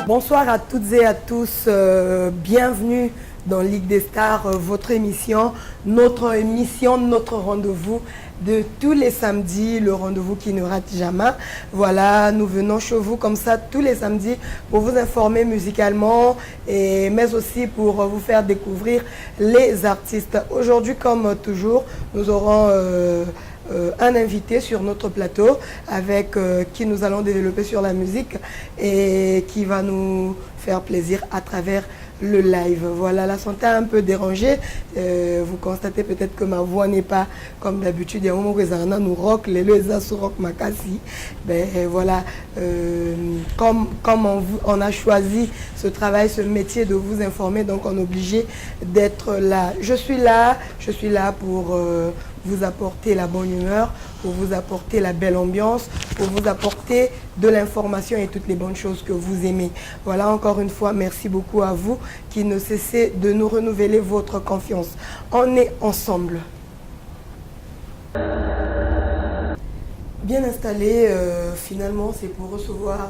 Bonsoir à toutes et à tous, bienvenue dans Ligue des Stars, votre émission, notre rendez-vous de tous les samedis, le rendez-vous qui ne rate jamais. Voilà, nous venons chez vous comme ça tous les samedis pour vous informer musicalement, mais aussi pour vous faire découvrir les artistes. Aujourd'hui, comme toujours, nous aurons un invité sur notre plateau avec qui nous allons développer sur la musique et qui va nous faire plaisir à travers le live. Voilà, la santé a un peu dérangé. Vous constatez peut-être que ma voix n'est pas comme d'habitude. Il y a un moment où nous rock, les leza sur rock makasi. Ben voilà, comme on a choisi ce travail, ce métier de vous informer, donc on est obligé d'être là. Je suis là pour vous apporter la bonne humeur, pour vous apporter la belle ambiance, pour vous apporter de l'information et toutes les bonnes choses que vous aimez. Voilà, encore une fois, merci beaucoup à vous qui ne cessez de nous renouveler votre confiance. On est ensemble. Bien installé, finalement, c'est pour recevoir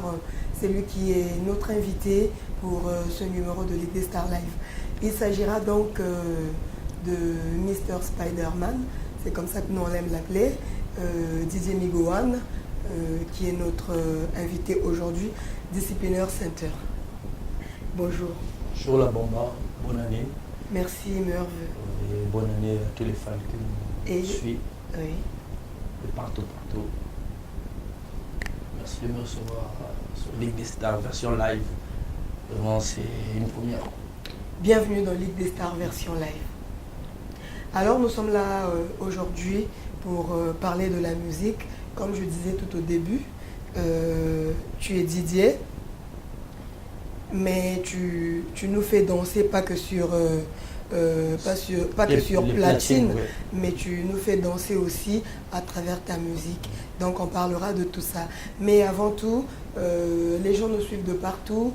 celui qui est notre invité pour ce numéro de Ligue des Stars Live. Il s'agira donc de Mr. Spider-Man, c'est comme ça que nous on aime l'appeler, DJ Migowan, qui est notre invité aujourd'hui, Disciplinaire Center. Bonjour. Bonjour la Bomba, bonne année. Merci Merve. Et bonne année à tous les fans qui nous suivent. Oui. De partout. Merci de me recevoir sur Ligue des Stars version live. Vraiment, c'est une première. Bienvenue dans Ligue des Stars version live. Alors nous sommes là aujourd'hui pour parler de la musique. Comme je disais tout au début, tu es DJ, mais tu nous fais danser pas que sur platine, ouais. Mais tu nous fais danser aussi à travers ta musique. Donc on parlera de tout ça. Mais avant tout, les gens nous suivent de partout.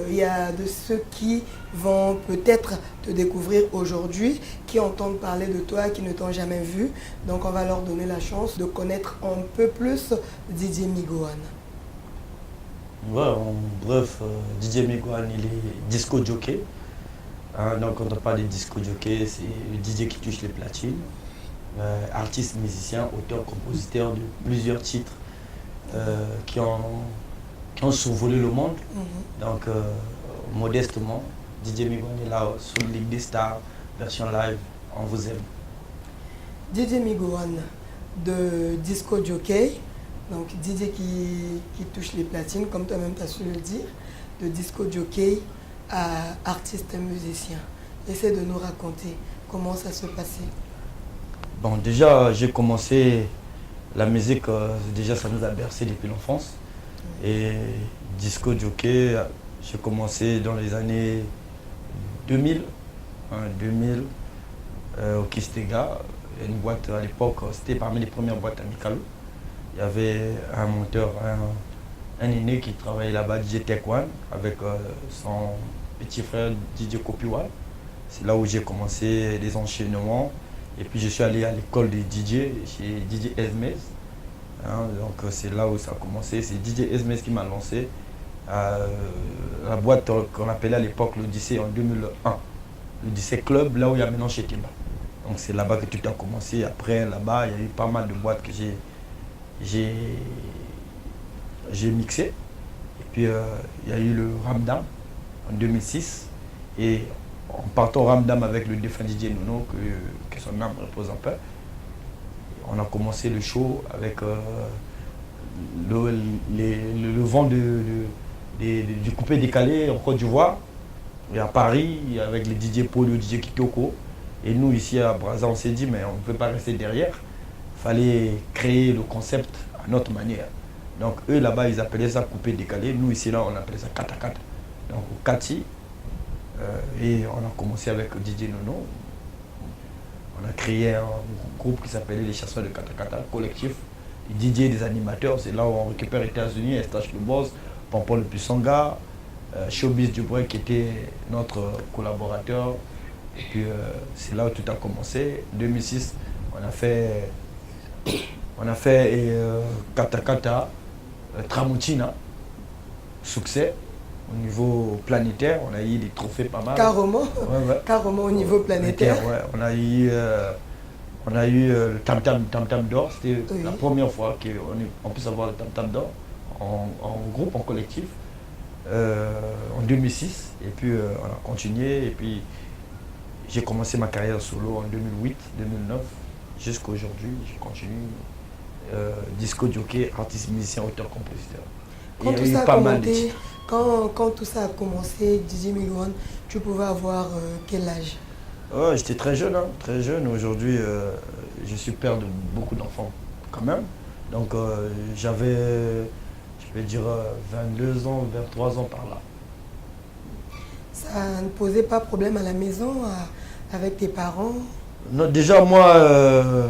Il y a de ceux qui vont peut-être te découvrir aujourd'hui, qui entendent parler de toi, qui ne t'ont jamais vu. Donc on va leur donner la chance de connaître un peu plus DJ Migowan. Ouais, en bref, DJ Migowan, il est disco jockey. Donc quand on parle de disco jockey, c'est le DJ qui touche les platines. Artiste, musicien, auteur, compositeur de plusieurs titres qui ont survolé le monde. Donc modestement, DJ Migowan est là sur Ligue des Stars, version live, on vous aime. DJ Migowan de disco jockey, donc DJ qui touche les platines, comme toi-même tu as su le dire, de disco jockey à artiste musicien. Essaie de nous raconter comment ça se passait. Bon, déjà, j'ai commencé la musique, déjà ça nous a bercé depuis l'enfance. Et disco jockey, j'ai commencé dans les années 2000, au Kistega. Une boîte à l'époque, c'était parmi les premières boîtes amicales. Il y avait un monteur, un aîné qui travaillait là-bas, DJ Tech One, avec son petit frère DJ Copy One. C'est là où j'ai commencé les enchaînements. Et puis je suis allé à l'école de DJ, chez DJ Esmes. Donc c'est là où ça a commencé. C'est DJ Esmes qui m'a lancé à la boîte qu'on appelait à l'époque l'Odyssée en 2001. L'Odyssée Club, là où il y a maintenant chez Timba. Donc c'est là-bas que tout a commencé. Après, là-bas, il y a eu pas mal de boîtes que j'ai mixé. Et puis il y a eu le Ramdam en 2006. Et en partant au Ramdam avec le défunt DJ Nono, que son âme repose en paix, on a commencé le show avec le vent du coupé décalé en Côte d'Ivoire. Et à Paris, avec les DJ Paul et le DJ Kitoko. Et nous, ici à Brazza, on s'est dit, mais on ne peut pas rester derrière. Il fallait créer le concept à notre manière. Donc eux, là-bas, ils appelaient ça coupé décalé. Nous, ici, là, on appelait ça kata kata. Donc Kati. Et on a commencé avec DJ Nono. On a créé un groupe qui s'appelait les Chasseurs de Kata Kata, collectif. Les DJ, des animateurs, c'est là où on récupère les États-Unis, Estache le Boss, Pompon le Puissanga, Showbiz Dubreuil qui était notre collaborateur. Et puis c'est là où tout a commencé. En 2006, on a fait Kata Kata, Tramontina, succès. au niveau planétaire, on a eu des trophées pas mal. Carrément, Ouais, ouais. carrément au niveau planétaire. Ouais. On a eu le Tam Tam d'or. C'était Oui. la première fois qu'on puisse avoir le Tam Tam d'or en groupe, en collectif, en 2006. Et puis on a continué. Et puis j'ai commencé ma carrière solo en 2008, 2009. Jusqu'à aujourd'hui, je continue. Disco jockey, artiste, musicien, auteur, compositeur. Quand tout, ça a commencé, quand tout ça a commencé, DJ Migos One, tu pouvais avoir quel âge? Ouais, j'étais très jeune, hein, très jeune. Aujourd'hui, je suis père de beaucoup d'enfants quand même. Donc j'avais, je vais dire, 22 ans, 23 ans par là. Ça ne posait pas problème à la maison, avec tes parents? Non, déjà, moi,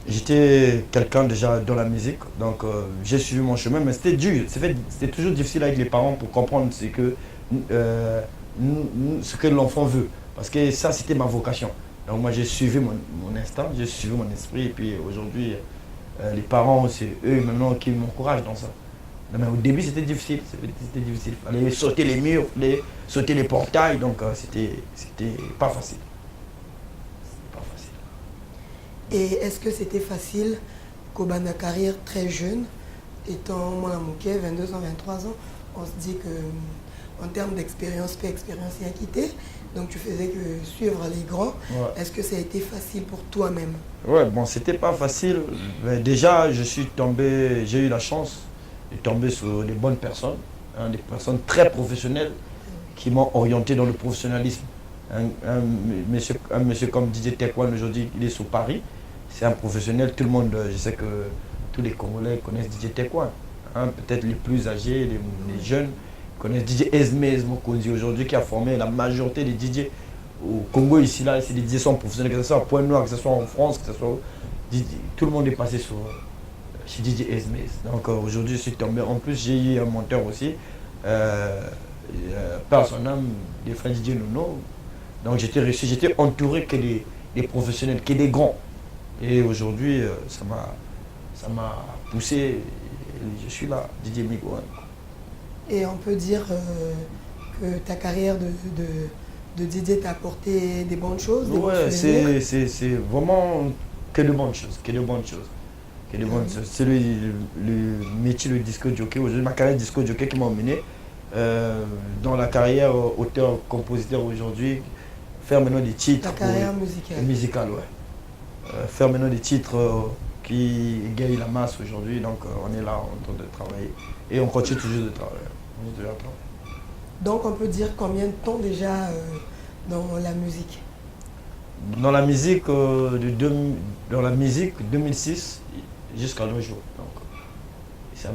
j'étais quelqu'un déjà dans la musique. Donc j'ai suivi mon chemin, mais c'était dur. C'était toujours difficile avec les parents pour comprendre ce que l'enfant veut. Parce que ça, c'était ma vocation. Donc moi, j'ai suivi mon instinct, j'ai suivi mon esprit. Et puis aujourd'hui, les parents, c'est eux maintenant qui m'encouragent dans ça. Non, mais au début, c'était difficile. C'était difficile. Il fallait sauter les murs, il fallait sauter les portails. Donc c'était pas facile. C'était pas facile. Et est-ce que c'était facile qu'au bas de la carrière très jeune, étant moi la Mouquet, 22 ans, 23 ans, on se dit que en termes d'expérience, fait expérience et acquitté, donc tu faisais que suivre les grands. Ouais. Est-ce que ça a été facile pour toi-même? Ouais, bon, c'était pas facile. Mais déjà, j'ai eu la chance de tomber sur des bonnes personnes, hein, des personnes très professionnelles qui m'ont orienté dans le professionnalisme. Un monsieur comme DJ Tekwan aujourd'hui, il est sur Paris. C'est un professionnel, tout le monde, je sais que tous les Congolais connaissent DJ Tekwan. Hein, peut-être les plus âgés, les jeunes connaissent DJ Esmez Mokonzi aujourd'hui qui a formé la majorité des DJ au Congo ici là, c'est des DJ sont professionnels, que ce soit à Pointe-Noire, que ce soit en France, que ce soit tout le monde est passé chez DJ Esmez. Donc aujourd'hui je suis tombé. En plus j'ai eu un monteur aussi, par son âme, des frères DJ Nono. Donc j'étais entouré que des professionnels, que des grands. Et aujourd'hui ça m'a poussé. Et je suis là, DJ Migos One. Et on peut dire que ta carrière de DJ t'a apporté des bonnes choses, des bons Ouais, souvenirs. c'est vraiment que de bonnes choses, que de bonnes choses. Que de bonnes choses. C'est le métier de disco jockey, aujourd'hui ma carrière de disco jockey qui m'a emmené dans la carrière auteur-compositeur aujourd'hui, faire maintenant des titres. Ta carrière musicale. Musicale, ouais. Faire maintenant des titres qui gagnent la masse aujourd'hui, donc on est là en train de travailler. Et on continue toujours de travailler. Donc on peut dire combien de temps déjà dans la musique? Dans la musique, dans la musique 2006 jusqu'à nos jours. Donc, c'est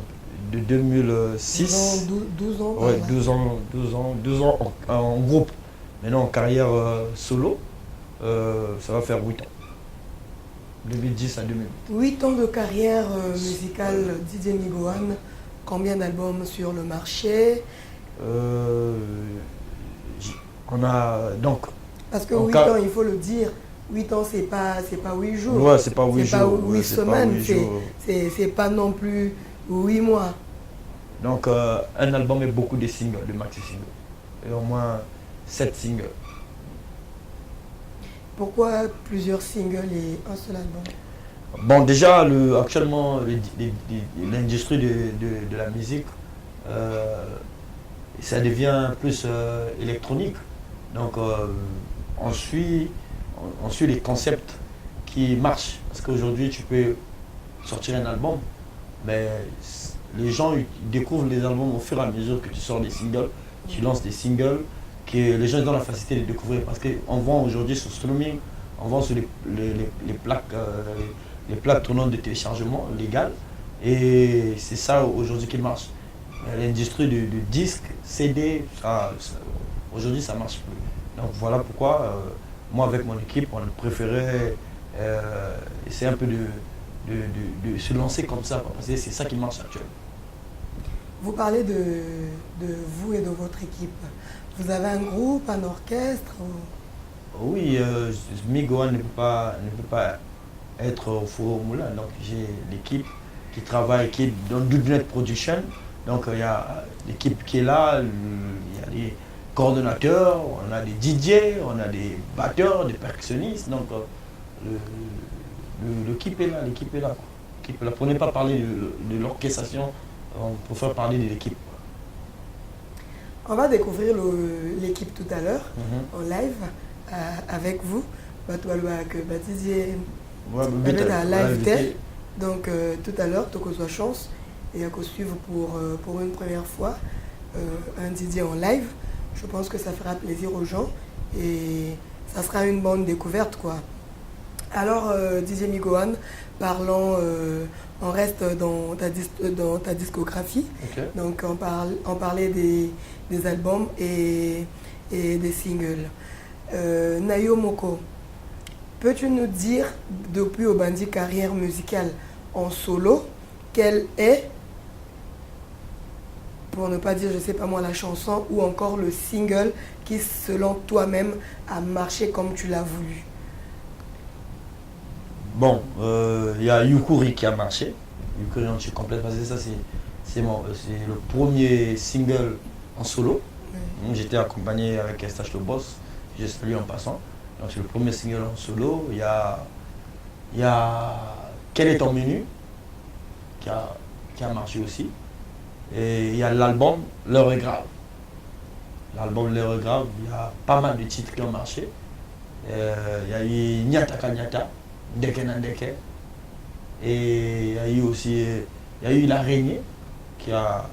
de 2006. 12 ans. Ouais, 12 ans en groupe. Maintenant en carrière solo, ça va faire 8 ans. 2010 à 2008. 8 ans de carrière musicale DJ Migos One. Combien d'albums sur le marché? On a donc. Parce que 8 ans, il faut le dire, 8 ans, c'est pas 8 jours. Ouais, c'est pas 8 jours. C'est pas 8 ouais, semaines, pas 8 c'est pas non plus 8 mois. Donc un album et beaucoup de singles, de maxi singles. Et au moins 7 singles. Pourquoi plusieurs singles et un seul album? Bon, déjà, actuellement, l'industrie de la musique, ça devient plus électronique. Donc, on suit les concepts qui marchent. Parce qu'aujourd'hui, tu peux sortir un album, mais les gens ils découvrent les albums au fur et à mesure que tu sors des singles. Tu lances des singles que les gens ont la facilité de découvrir. Parce qu'on vend aujourd'hui sur streaming, on vend sur les plaques tournantes de téléchargement légales. Et c'est ça aujourd'hui qui marche. L'industrie du disque, CD, aujourd'hui ça marche plus. Donc voilà pourquoi moi avec mon équipe on préférait essayer un peu de se lancer comme ça, parce que c'est ça qui marche actuellement. Vous parlez de vous et de votre équipe. Vous avez un groupe, un orchestre? Oui, Migos One ne peut pas être au four au moulin. Donc j'ai l'équipe qui travaille, qui est dans Doudnet Production. Donc il y a l'équipe qui est là, il y a des coordonnateurs, on a des DJ, on a des batteurs, des percussionnistes. Donc l'équipe est là, l'équipe est là. L'équipe est là. Pour ne pas parler de l'orchestration, on préfère parler de l'équipe. On va découvrir l'équipe tout à l'heure, en live, avec vous. Didier, à live. Donc tout à l'heure, tu as chance et à suivre pour une première fois un Didier en live. Je pense que ça fera plaisir aux gens et ça sera une bonne découverte, quoi. Alors Didier Migohan, parlons, on reste dans ta discographie. Okay. Donc on parlait des albums et des singles. Nayo Moko, peux-tu nous dire depuis Obandi carrière musicale en solo, quelle est, pour ne pas dire, je sais pas moi, la chanson ou encore le single qui, selon toi-même, a marché comme tu l'as voulu? Bon, y a Yukuri qui a marché. Yukuri entier complète, parce que ça c'est le premier single en solo. Oui. J'étais accompagné avec Estache le Boss, je salue en passant. Donc c'est le premier single en solo. Il y a Quel est ton menu qui a marché aussi. Et il y a l'album L'heure est grave. L'album L'heure est grave, il y a pas mal de titres qui ont marché. Il y a eu Nyata Kanyata, Ndeke Nandeke. Et il y a eu aussi L'Araignée qui a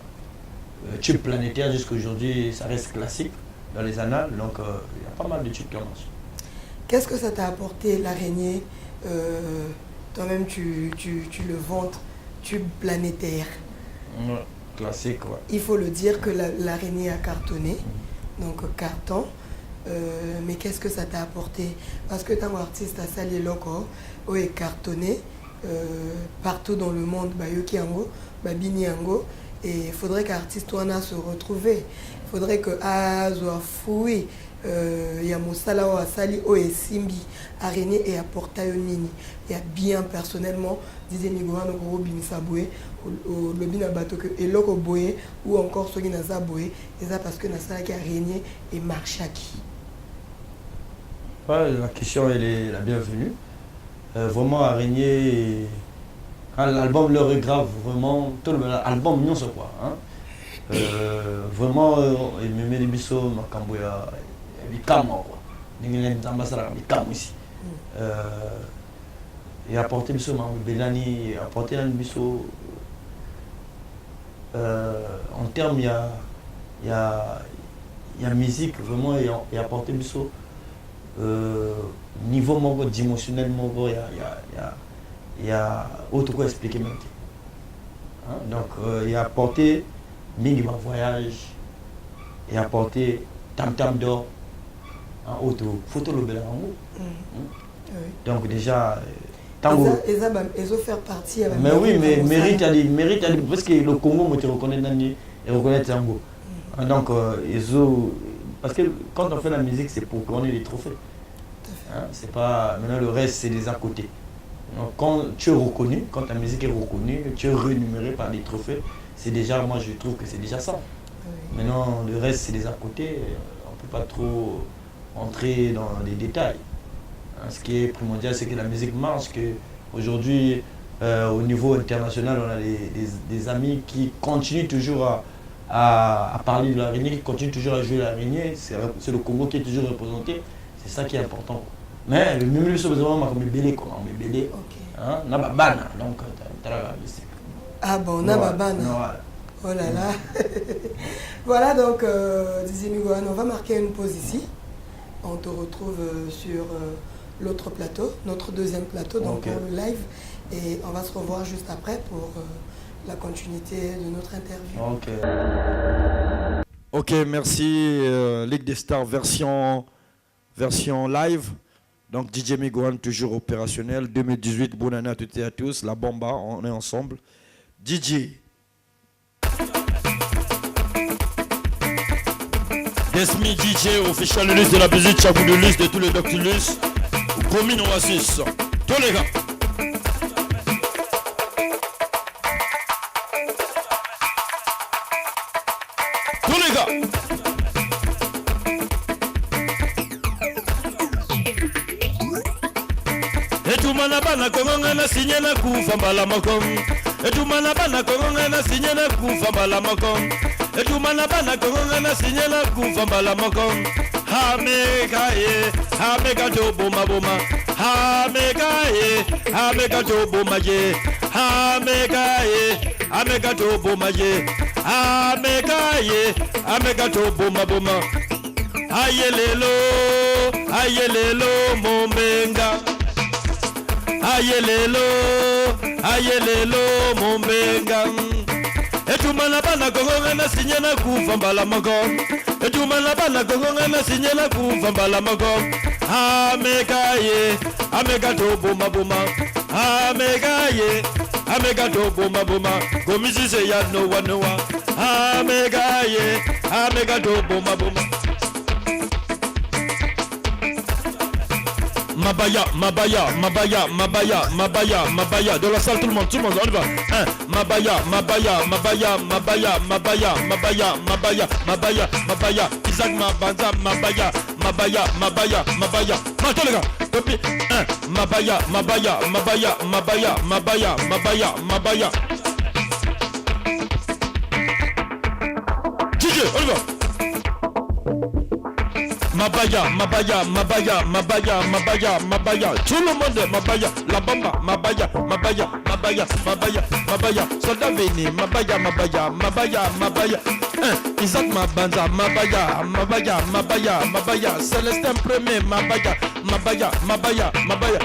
tube planétaire jusqu'à aujourd'hui, ça reste classique dans les annales. Donc il y a pas mal de titres qui ont marché. Qu'est-ce que ça t'a apporté, L'Araignée? Toi-même tu le vantes, tube planétaire. Ouais, classique, ouais. Il faut le dire que L'Araignée a cartonné, donc carton. Mais qu'est-ce que ça t'a apporté? Parce que tant qu'artiste à Sali Loco, est cartonné partout dans le monde, Yoki Ango, Bini Ango, et il faudrait qu'artiste Wana se retrouve. Il faudrait que Azoa Foui, Yamosala ou Asali ou Simbi, Araignée et apporta Nini. Il y a bien personnellement, Didier Migohan au gros Binisaboué, au Lobina Bato et Loko Boé, ou encore Sogi Nazaboué, et ça parce que Nasala qui a régné et Marchaki. Ouais, la question elle est la bienvenue. Vraiment Araignée, l'album L'heure est grave, vraiment, tout l'album non c'est quoi. Hein? Vraiment, il me met des bisous, Makamboya, il calme quoi. Il y a des ambassadeurs, il calme ici. Il a apporté bisous, Bellani, il a apporté un bisou. En termes, il y a musique, vraiment, il a apporté bisous. Niveau mongo, dimensionnel mongo, il y a autre quoi expliquer maintenant. Hein? Donc il a apporté Mingi voyage, il a apporté Tam Tam d'or, autre photo le bel donc déjà tango. Ils ont fait partie. Mais oui, mais mérite à dire parce que le Congo me reconnaît Nani et reconnaît Tango. Donc ils ont parce que quand on fait la musique, c'est pour qu'on ait des trophées. Hein, c'est pas maintenant le reste, c'est des à côté. Donc quand tu es reconnu, quand ta musique est reconnue, tu es rémunéré par des trophées, c'est déjà, moi je trouve que c'est déjà ça. Oui. Maintenant le reste, c'est des à côté. On peut pas trop entrer dans les détails. Hein, ce qui est primordial, c'est que la musique marche. Que aujourd'hui, au niveau international, on a des amis qui continuent toujours à parler de l'Araignée, qui continue toujours à jouer l'Araignée. C'est le Congo qui est toujours représenté. C'est ça qui est important. Mais le milieu c'est besoin comme bébé quoi, bébé. Hein, nababana donc ah bon, nababana. Oh là là. Voilà donc Didier Migohan, on va marquer une pause ici. On te retrouve sur l'autre plateau, notre deuxième plateau, donc pour le live, et on va se revoir juste après pour la continuité de notre interview. Ok, merci Ligue des Stars version live. Donc DJ Migohan toujours opérationnel. 2018, bonne année à toutes et à tous. La Bomba, on est ensemble. DJ. Desmi DJ, official liste de la musique, chabou de liste de tous les Doctilus. Commune Oasis. Tous les gars. tous les gars. Etumana bana kongonga na sinye na kufa mbala makom. Etumana bana kongonga na sinye na kufa mbala makom. Etumana bana kongonga na sinye na kufa mbala makom. Hameka ye, hameka to boma boma. Hameka ye, hameka to boma ye. Hameka ye, hameka to boma ye. Hameka ye, hameka to boma boma. Ayelelo, ayelelo mombenga. Ayelelo, ayelelo mombenga. Etumana bana kongonga na sinye na kufa mbala makom. Etumana bana kongonga na sinye na kufa mbala makom. Ameka ye, ameka to boma boma. Ameka ye, ameka to boma boma. Gomisi se ya no wa no wa. Ameka ye, ameka to boma boma. Mabaya, Mabaya, Mabaya, Mabaya, Mabaya, Mabaya. De la salle, tout le monde, on y va. Mabaya, Mabaya, Mabaya, Mabaya, Mabaya, Mabaya, Mabaya, Mabaya, Mabaya. Isaac Mabanza, Mabaya, Mabaya, Mabaya, Mabaya. Maintenant les gars, copie. Mabaya, Mabaya, Mabaya, Mabaya, Mabaya, Mabaya, Mabaya. DJ, on y va. Mabaya, Mabaya, Mabaya, Mabaya, Mabaya, Mabaya, tout le monde, Mabaya, la bamba, Mabaya, Mabaya, Mabaya, Mabaya, Mabaya, soldat veni, Mabaya, Mabaya, Mabaya, Mabaya, Isaac Mabanza, Mabaya, Mabaya, Mabaya, Mabaya, Célestin premier, Mabaya, Mabaya, Mabaya, Mabaya,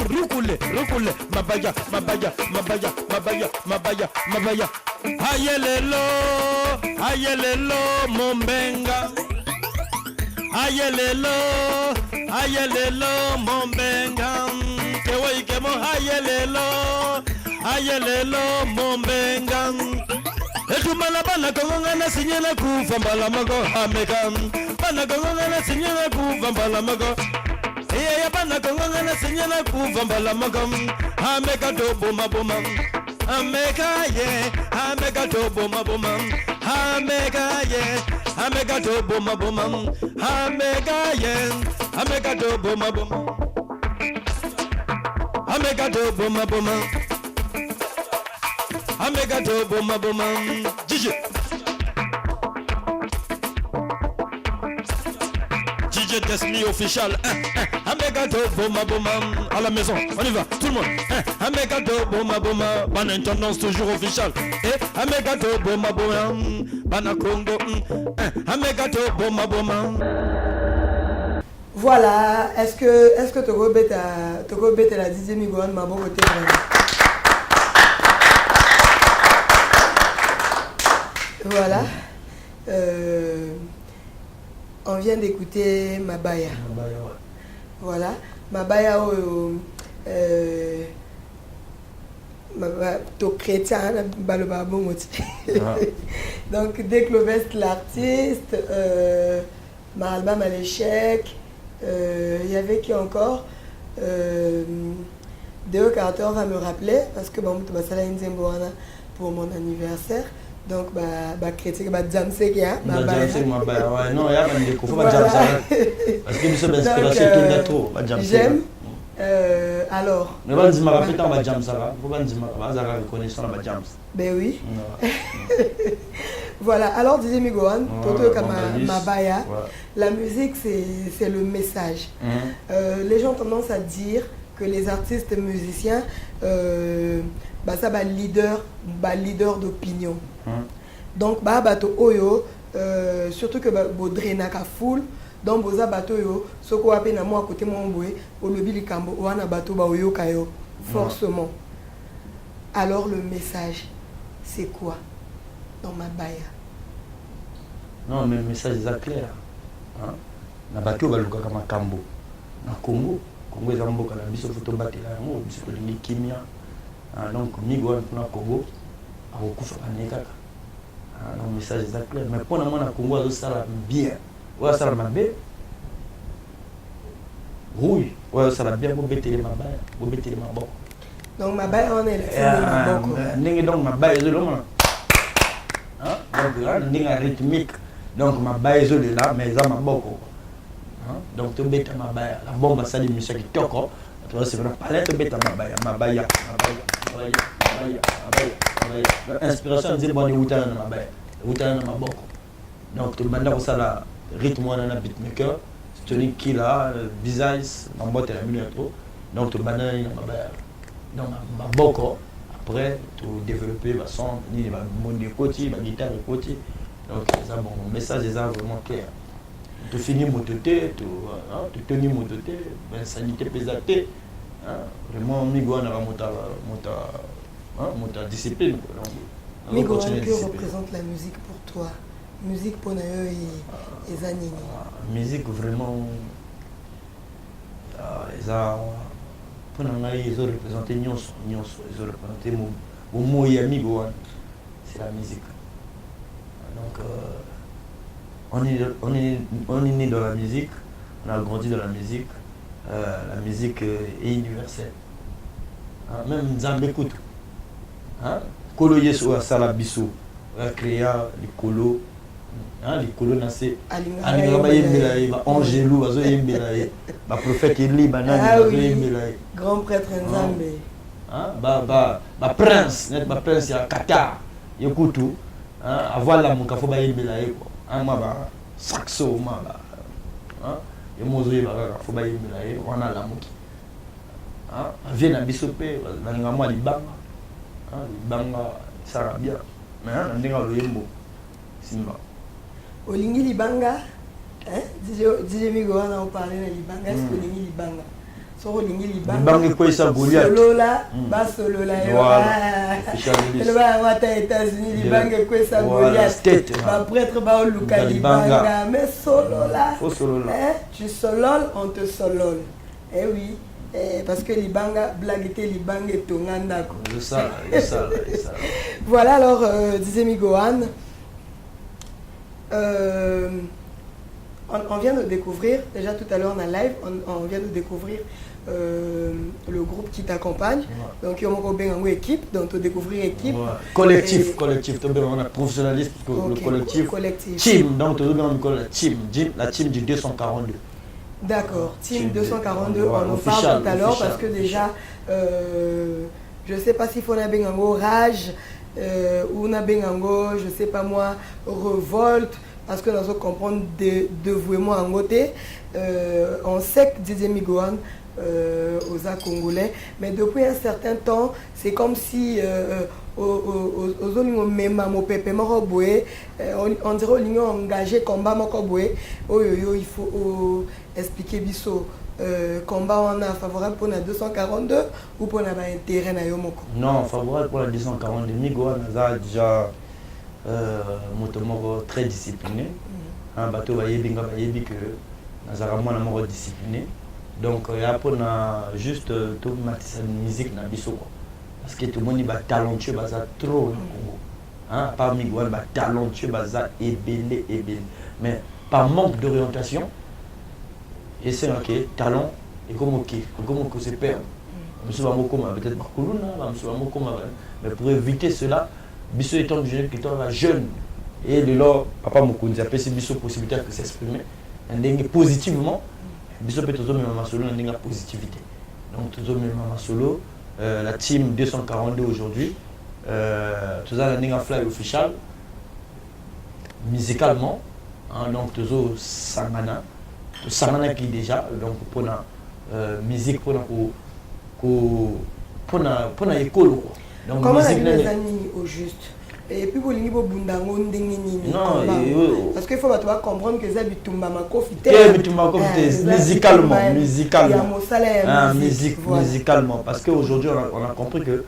Roucoulé, Roucoulé, Mabaya, Mabaya, Mabaya, Mabaya, Mabaya, Mabaya, Ayelelo, Ayelelo, Mombenga. Ayelelo, ayelelo, mombenga. Kewa ikemo, ayelelo, ayelelo, mombenga. Etumana bana kongonga na sinye na kufa mbala mago hameka. Bana kongonga na sinye na kufa mbala mago. Ya bana kongonga na sinye na kufa mbala mago. Hameka to boma boma. Hameka ye, hameka to boma boma. Hameka ye. Amega to boma boma, amega yen, amega to boma boma, amega to boma boma, amega to boma boma, DJ, DJ Test Me official, amega to boma boma, à la maison, on y va, tout le monde, amega to boma boma, bonne intendance toujours officielle, et amega to boma boma. Voilà, est-ce que tu regrettes la 10e Migouane ma bonne côté voilà. On vient d'écouter Mabaya. Voilà, Mabaya to chrétien donc dès que Clovest l'artiste, ma album à l'échec, il y avait qui encore, Deo Carter va me rappeler parce que bon pour mon anniversaire, donc chrétien jamse qui a non il y a pas de faut pas jamse parce que nous sommes inspiration tout le trop j'aime. Alors. Mais on dit ma répète en bas jam ça va. Faut pas dire ma zara reconnaissant en bas jams. Ben oui. Voilà. Alors DJ Migouane, Toto comme Mabaya, la musique c'est le message. Les gens ont tendance à dire que les artistes musiciens, ça va leader d'opinion. Donc bato oyo, surtout que Baudrena ka full. Donc boza bato yo soko ape na mo à côté mon boé au lobby likambo wana bato ba oyo kayo forcément. Alors le message c'est quoi dans Mabaya? Non mais le message est clair. Hein? Na bato ba luka kama kambo. Na Congo eza mboka na biso photo batela yango biso ni kimia. Donc Migouane na Congo akokufa kaneka. Non le message est clair mais pour na mona Congo azo sala bien. Ouais, ça va bien. Oui, ouais, ça va bien. Vous mettez les mabaya, vous mettez les maboko. Donc Mabaya on est là. N'est donc Mabaya de l'homme. Donc ndenge rythmique donc mabaya ezolela mais eza maboko donc tobeta mabaya la bombe asali mission kitoko tosepela pale tobeta mabaya inspiration nzembo wana eutana na mabaya eutana na maboko donc tobanda kosala rythme wana na beatmaker tonique kila visage mambote la mino to donc tobanda na mabaya donc maboko après tout développer va son ni va monde côté va guitare côté donc ça bon message est vraiment clair tu finis mototé tu tenir mototé ben sanité pesate vraiment migo na monta discipline migo que représente la musique pour toi musique pour eux et zanini musique vraiment ça pour nous ils ont représenté ils ont représenté mon mot et amigo c'est la musique donc on est né dans la musique on a grandi dans la musique est universelle même Nzambe kutu kolo yesu asala biso a créé les colos les colos nassé alinga ba yembela ba angelou bazo yembela ba prophète eli banani bazo yembela grand prêtre Nzambe ba prince net ba prince ya Qatar yekutu avoir la muka fo ba yembela ko ama ba saxo ma ba yomozo yeba fo ba yembela wana la muki vient na biso pe balinga mwa libanga libanga sara bien mais ndinga loyembo simba olingi libanga DJ Migo wana on parlait na libanga est-ce que olingi libanga so olingi libanga ko isa Goliath solola ba solola yo le ba wata États-Unis libanga ko isa Goliath ba prêtre ba oluka libanga mais solola tu solol on te solol oui parce que libanga blague était libanga et tonganda ko ça voilà alors disait Migohan on vient de découvrir déjà tout à l'heure on a live on vient de découvrir le groupe qui t'accompagne donc il y a une équipe donc on découvrir équipe collectif on a professionnaliste le collectif team donc la team du 242. D'accord, Team 242, on en parle tout à l'heure parce que déjà, je ne sais pas s'il faut un rage ou un je ne sais pas moi, révolte, parce que nous allons comprendre dévouement en côté. On sait que Didier Migohan aux Congolais, mais depuis un certain temps, c'est comme si on dirait qu'ils ont engagé combat il faut expliquer biso combat on a favorable pour la 242 ou pour la intérêt na yo moko. Non, favorable pour la 242 Migo a déjà motomoko très discipliné un bateau ba yebinga ba yebi que nazara mwana moko discipliné donc ya pona juste tout matisa musique na biso ko parce que tout le monde est talentueux baza trop par Migo ba talentueux baza ebele mais par manque d'orientation et c'est ok talent et comme se perd peut-être mais pour éviter cela biso étant jeune et de là papa Mokunzi a fait biso possibilité de s'exprimer positivement biso peut toujours même solo une positivité donc toujours même solo la team 242 aujourd'hui tout ça la fly official musicalement donc toujours Sangana qui déjà donc pour la musique pour la école donc comment musique les amis au juste et puis pour les niveaux bundango ndengeni parce qu'il faut comprendre que ça bitumba makofite musicalement musicalement parce qu'aujourd'hui on a compris que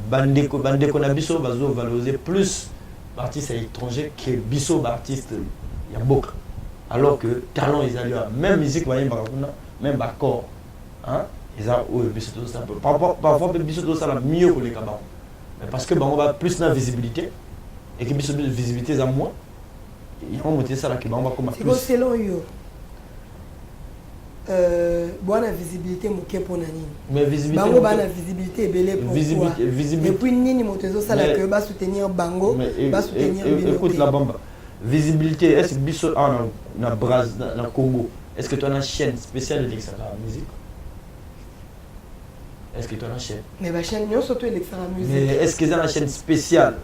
bandeko na biso bazo valoriser plus artistes étrangers que biso artistes ya boka alors que talent ils allaient même musique même accord ils a parfois biso tout ça la mieux pour les cabans parce que on va plus la visibilité et que biso visibilité à moins ils vont monter ça là qui va comme plus selon yo bonne visibilité moké pour nani. Mais visibilité. Bango bonne visibilité belé pour visibilité. Et puis nini motezo ça là que va soutenir Bango, va soutenir Binoté. Écoute la bombe. Visibilité, est-ce que biso na Braz na Congo, est-ce que tu as une chaîne spéciale de la musique? Est-ce que tu as une chaîne? Mais ma chaîne non surtout l'extra musique. Mais est-ce que tu as une chaîne spéciale?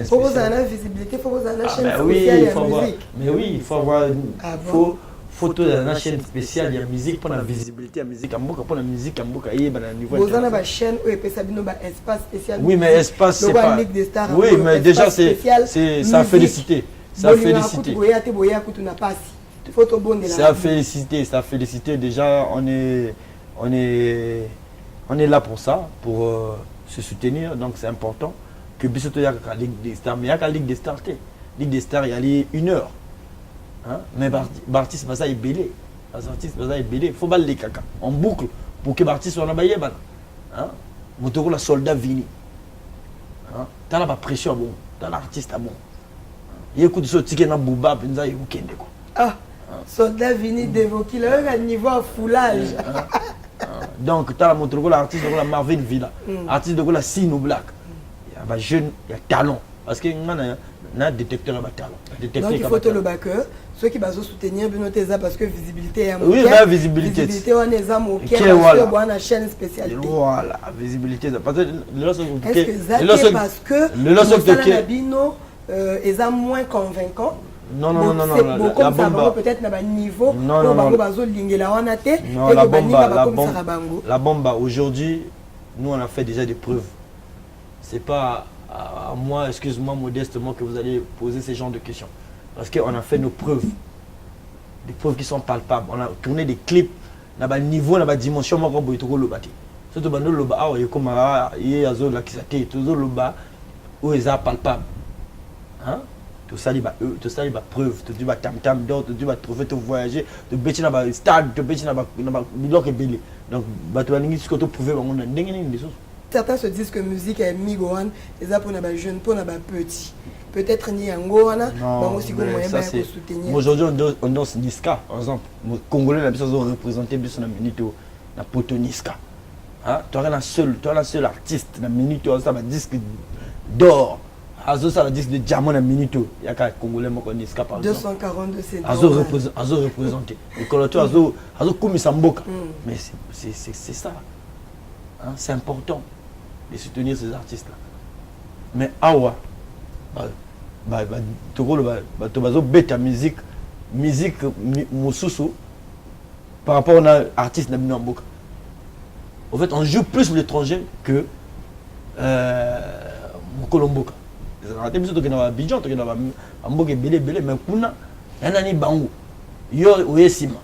Faut vous avoir la visibilité, faut vous avoir la chaîne spéciale oui, il y a musique. Mais oui, il faut avoir bon? photo de la chaîne spéciale, il y a musique pour la visibilité, la musique pour la musique, il y a niveau. Vous avez une chaîne où il peut s'abonner à espace spécial. Oui, mais espace c'est pas. Ligue des Stars. Oui, mais déjà c'est ça a félicité. Ça a félicité. Ça a félicité, ça a félicité. Déjà on est là pour ça, pour se soutenir, donc c'est important que Bissoto y a la Ligue des Stars, mais il y a la Ligue des Stars. Ligue des Stars, il y a 1 heure. Hein? Mais Bartis, c'est pas ça, il est belé. Il faut pas les caca. En boucle pour que Bartis soit là-bas. Hein? Montoro la soldat vini. Hein? T'as la pression bon. T'as l'artiste bon. Il écoute ce ticket dans Bouba, puis il y a week-end. Ah, soldat vini d'évoquer le niveau à foulage. Donc, t'as la Montoro l'artiste de la Marvin Villa. Artiste de la Sino Black. Il y a jeune, il y a talent. Parce que un détecteur de talent. Donc il faut te le backer. Ceux qui vont soutenir Binoté parce que visibilité est oui, mais visibilité. Visibilité on est à moquer sur la chaîne spécialité. Voilà, visibilité. Parce que est-ce que parce que le Bino est moins convaincant? Non. Comme ça, peut-être n'a pas niveau. Non. La bombe, aujourd'hui, nous on a fait déjà des preuves. C'est pas à moi, excuse-moi modestement, que vous allez poser ces genres de questions. Parce qu'on a fait nos preuves. Des preuves qui sont palpables. On a tourné des clips. On a niveau, on a dimension, on a le bâti. Surtout quand on a il y a comme il y a toujours le bas où ils sont palpables. Tout ça, il y a preuve. Tout ça, tam-tam, d'autres, tout ça, trouver, tout voyager, tout bêcher dans le stade, tout bêcher dans le bloc et belé. Donc, tu vas nous dire prouver, on a des choses. Certains se disent que la musique est migoane, et ça pour les jeunes, pour les petits. Peut-être ni Angoana, mais aussi pour moyen de soutenir. Aujourd'hui, on danse Niska, par exemple. Les Congolais, ils ont représenté la minute la poto Niska. Tu es la seule artiste, la minute, tu as un disque d'or. Ça a un disque de diamant, la minute. Il y a un Congolais qui Niska, par exemple. 242 c'est ils ont représenté. Et quand tu as commis Samboka. Mais c'est ça. C'est important de soutenir ces artistes-là. Mais awa, tu vas bête musique mususu par rapport à l'artiste de Mboka. En fait, on joue plus l'étranger que Colomboka. Les artistes qui sont à Abidjan, qui sont à Mboka, belé, mais kuna, il y a un bango. Yo oyesima.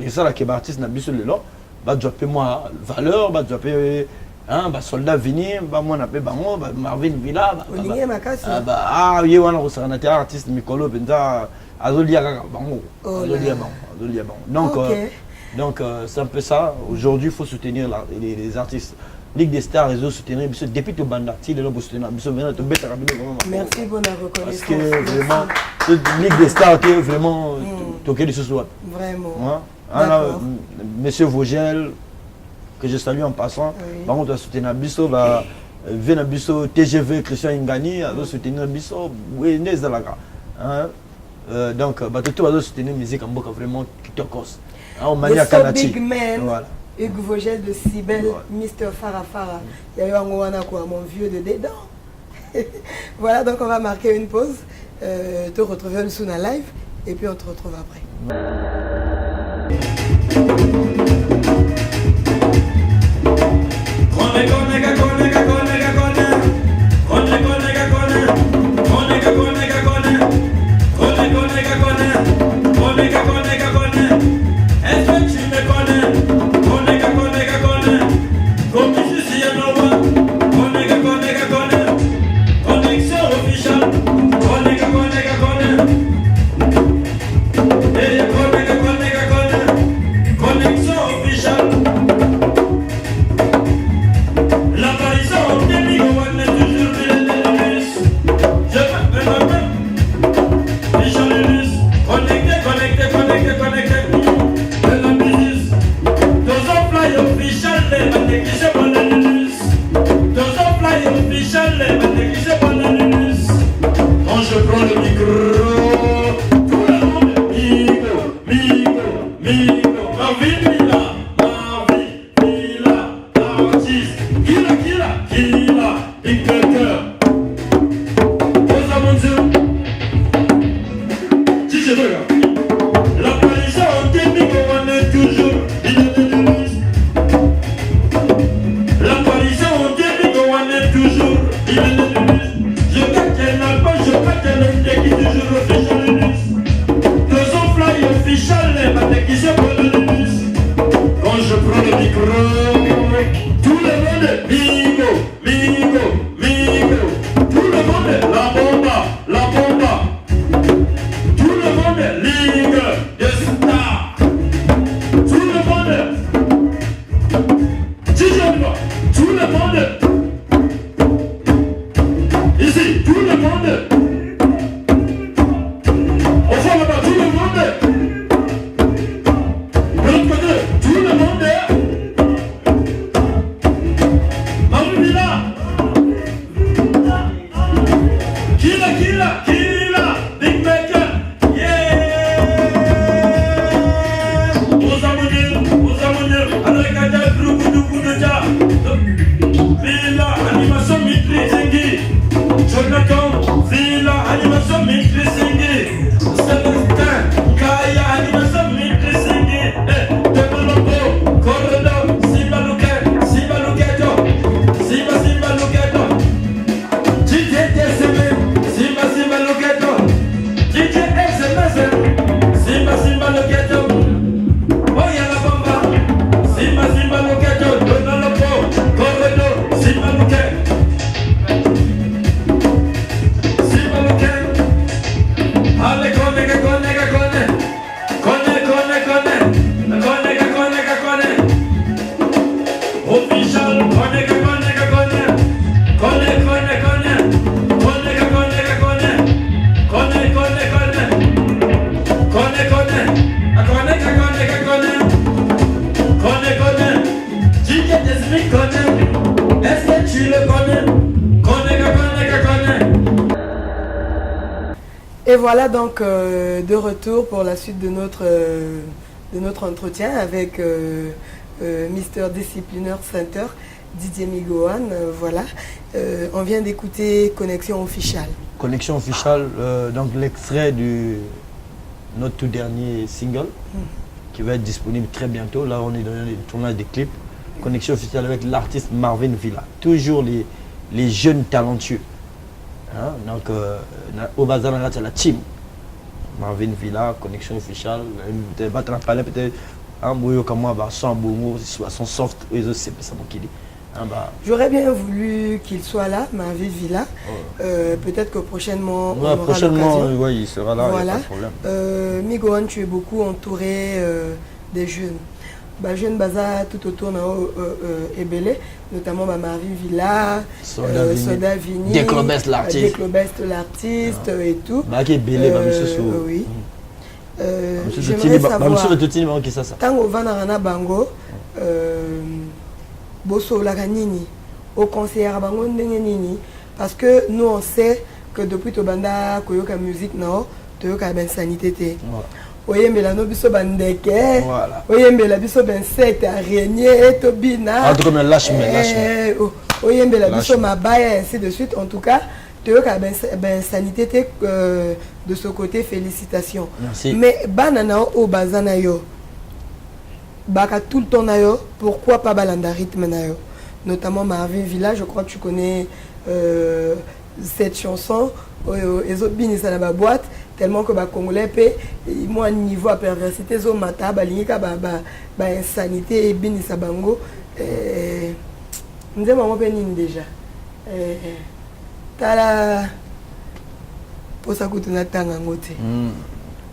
Et ça là que l'artiste n'a pas le long. Bah tu as moi valeur, bah tu as soldat venir, bah moi on appelle bango, bah Marvin Villa, bah il y a un artiste Mikolo Benda azolia bango, azolia bango. Donc c'est un peu ça. Aujourd'hui il faut soutenir les artistes. Ligue des Stars, ils ont soutenu depuis tout banda. Si les gens pour soutenir, merci pour la reconnaissance. Parce que vraiment, Ligue des Stars, vraiment, toqué du sous-soir. Vraiment. Monsieur Vogel, que je salue en passant, par contre, soutenir Bisso, venir Bisso, TGV, Christian Ingani, soutenir Bisso, oui, donc, tout va soutenir la musique en Boka, vraiment, qui te cause. En manière canadienne. Voilà. Hugues Vogel de Cybelle, Mr. Farafara. Il y a eu un mon vieux de dedans. Voilà, donc on va marquer une pause. Te retrouver le Suna Live et puis on te retrouve après. La trahison Mitri Jonathan, Villa, animation Mitri Célestin, Kaya, animation Mitri Developo, Corridor, Simba Luquet, Simba Luqueto, DJ DSM, Simba Luqueto, DJ SMS, Simba Luqueto, Oya la Bamba, Simba Luqueto, Developo, Corridor, Simba Luquet. Alle cone official est-ce que tu le connais? Et voilà donc de retour pour la suite de notre entretien avec Mister Disciplinaire Center, Didier Migoan. Voilà, on vient d'écouter Connexion Officielle. Connexion Officielle, donc l'extrait de notre tout dernier single qui va être disponible très bientôt. Là, on est dans le tournage des clips. Connexion Officielle avec l'artiste Marvin Villa. Toujours les jeunes talentueux. Hein? Donc, au bazar, c'est la team. Marvin Villa, Connexion Officielle. Peut-être pas parler, peut-être un bouillon comme moi, son bon son soft, et c'est ça qui dit. J'aurais bien voulu qu'il soit là, Marvin Villa. Peut-être que prochainement, on aura prochainement, l'occasion. Oui, il sera là, voilà. il n'y a pas de problème. Migoan, tu es beaucoup entouré des jeunes. Jeunes bazar tout autour de Ebele, notamment Marvin Villa, Soda Vini, Déclobest l'artiste, et tout. Oui. J'aimerais savoir, tango vanarana bango, bosso laganini, au conseiller bango ndengenini, parce que nous on sait que depuis Tobanda, koyoka musique non, toyoka ben sanité. Oyembela no biso bandeke, oyembela biso insecte araignée, tobina. Entre comme lâche. Oyembela biso mabaya, ainsi de suite. En tout cas, toyoka ben sanité de ce côté, félicitations. Merci. Mais banana au bazana yo, baka tout le temps na yo, pourquoi pas balanda rythme na yo? Notamment Marvin Villa, je crois que tu connais cette chanson. Les autres bini ça na ba boîte. Tellement que les Congolais paient, moi, un niveau à perversité, zo mata, insanité, et bini sabango. Nous avons déjà. Tala. Pour ça, que tu n'as pas ngote.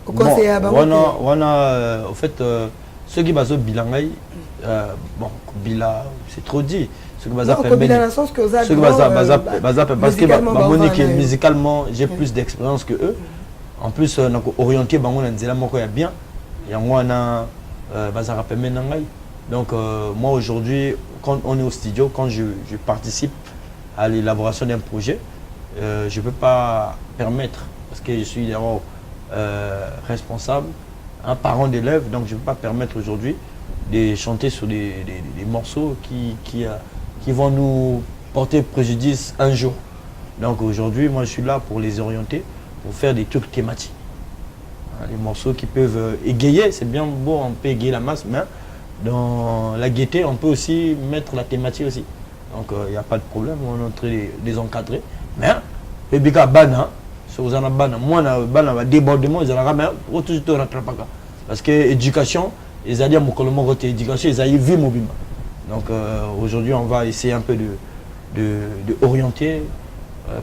Au conseil à bango. En fait, ceux qui basent bilangay, bon, bila, c'est trop dit. Ceux qui basent parce que musicalement, j'ai plus d'expérience que eux. En plus, on a orienté bango na nzela moko ya bien. Yango wana bazara pembe nangai. Donc moi aujourd'hui, quand on est au studio, quand je participe à l'élaboration d'un projet, je ne peux pas permettre, parce que je suis d'abord responsable, un parent d'élève, donc je ne peux pas permettre aujourd'hui de chanter sur des morceaux qui vont nous porter préjudice un jour. Donc aujourd'hui, moi je suis là pour les orienter, pour faire des trucs thématiques. Les morceaux qui peuvent égayer, c'est bien beau, on peut égayer la masse, mais dans la gaieté, on peut aussi mettre la thématique aussi. Donc il n'y a pas de problème, on est en train de les encadrer. Mais, le bika bana, si vous en avez bana, moi, bana, débordement, ils en ont tout rattrapé. Parce que l'éducation, ils ont dit à mon collègue, l'éducation, ils ont vu mon bima. Donc aujourd'hui, on va essayer un peu de orienter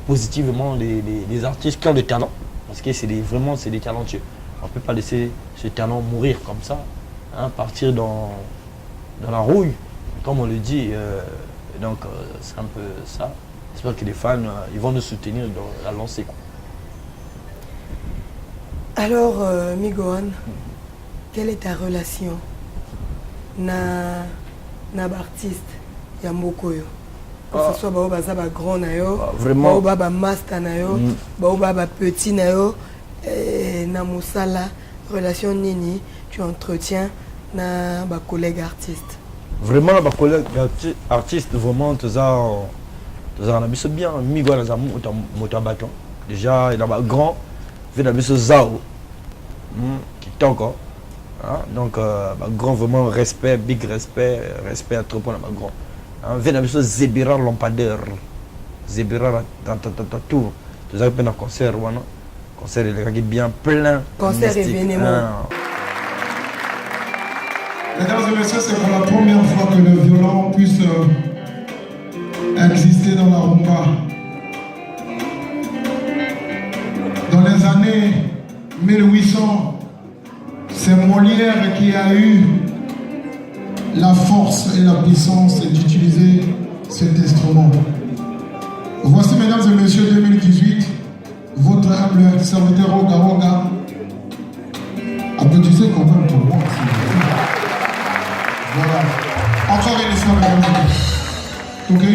positivement les artistes qui ont des talents, parce que vraiment c'est des talentueux. On ne peut pas laisser ce talent mourir comme ça, hein, partir dans la rouille, comme on le dit. Donc c'est un peu ça. J'espère que les fans ils vont nous soutenir dans la lancée. Alors Migoan, quelle est ta relation na artiste ya Mokoyo? Que ce soit Baoba grand nayo, Baoba master nayo, Baoba petit nayo, na musala, relation nini tu entretiens na ba collègue artiste? Vraiment ba collègue artiste vraiment ça On a mis ce bien, Migo dans un moto bâton. Déjà, il a un grand, il a mis ce Zao, qui est encore. Donc, grand, vraiment, respect, big respect, respect à trop pour le grand. Il a mis ce Zébira lampadaire. Zébira dans tout. Tu as un concert, concert, il est bien plein. Concert événement. Mesdames et messieurs, c'est pour la première fois que le violon puisse exister dans la rumba. Dans les années 1800, c'est Molière qui a eu la force et la puissance d'utiliser cet instrument. Voici, mesdames et messieurs, 2018, votre humble serviteur Roga Roga. Applaudissez quand même pour moi. Voilà. Encore une fois, mesdames et messieurs. Ok?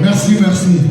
Merci.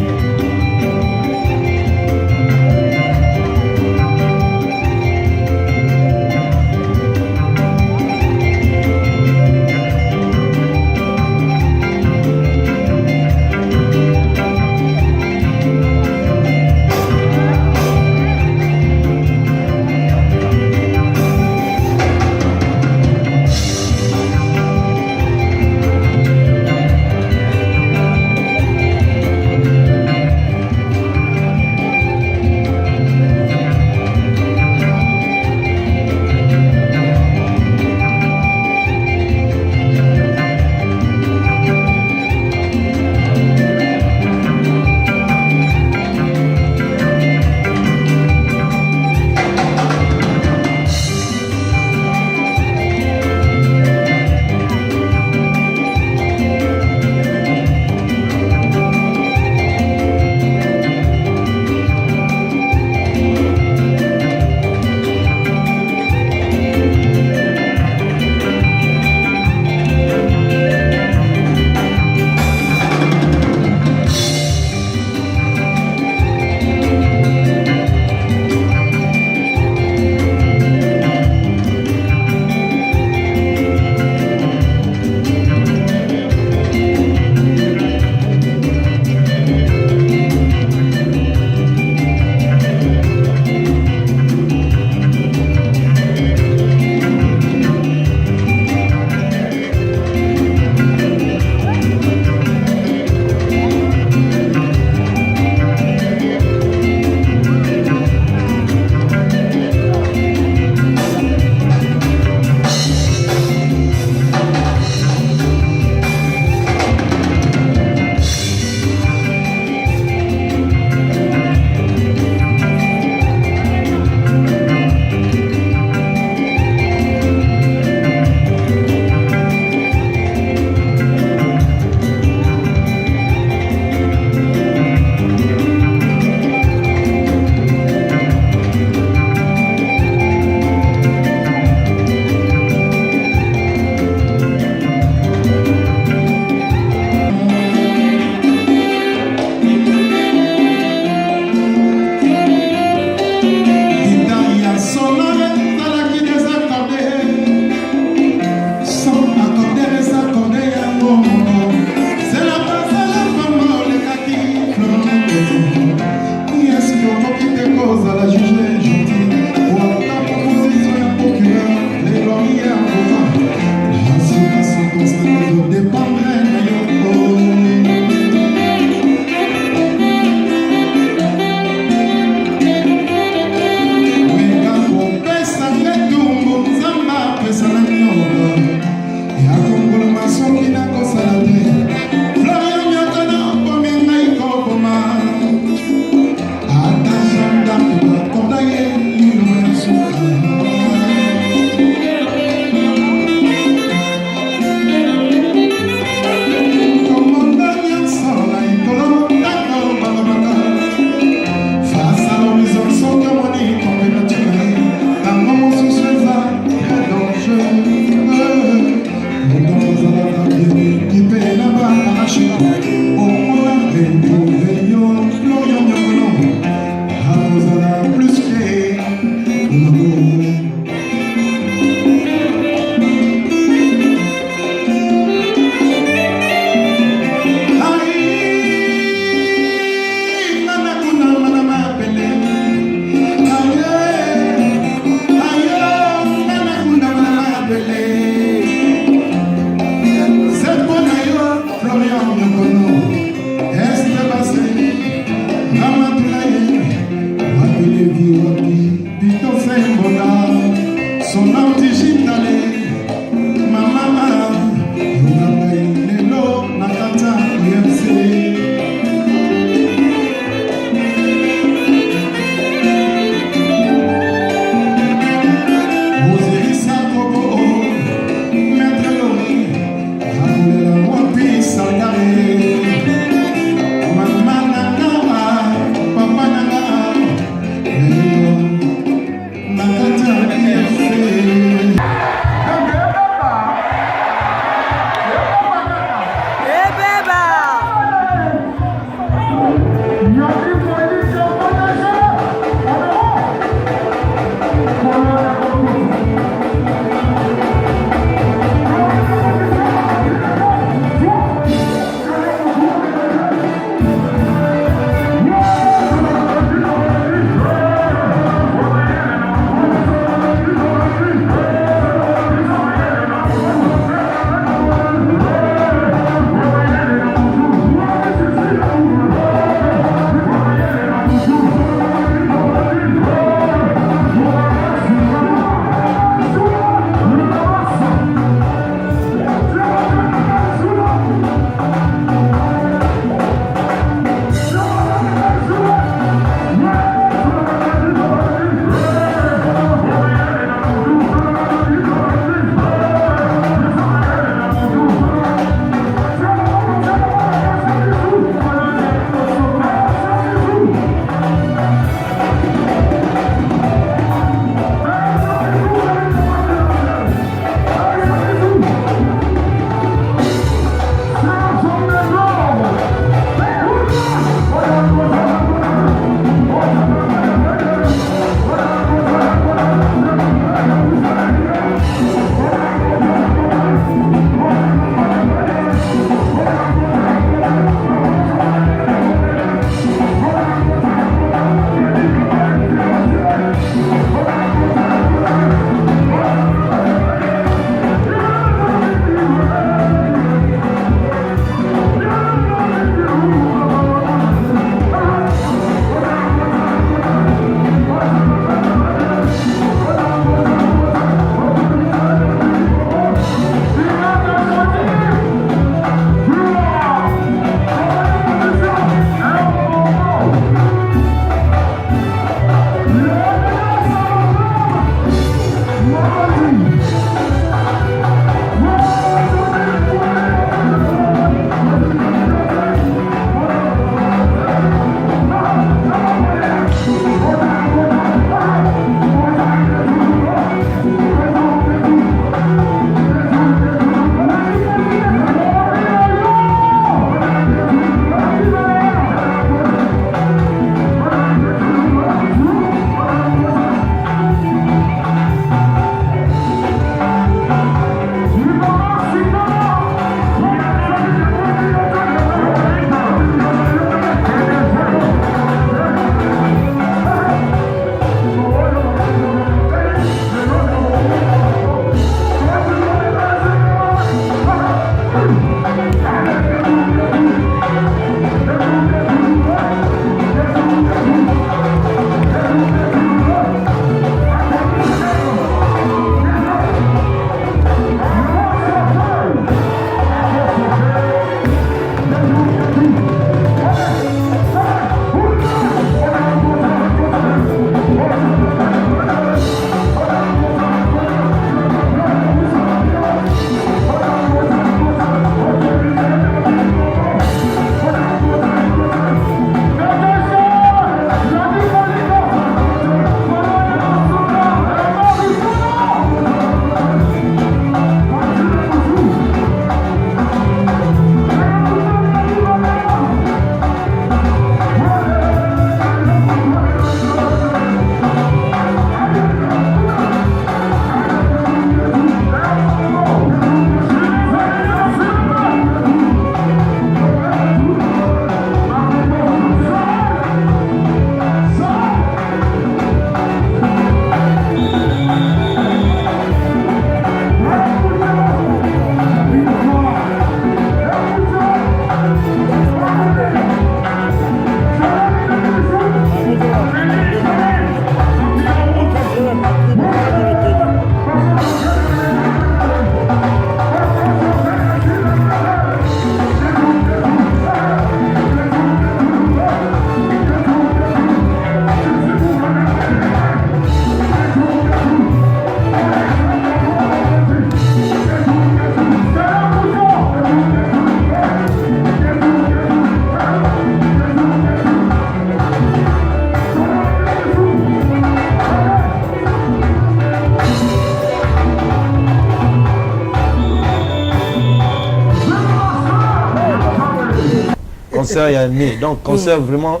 concert il y a année. Donc concert vraiment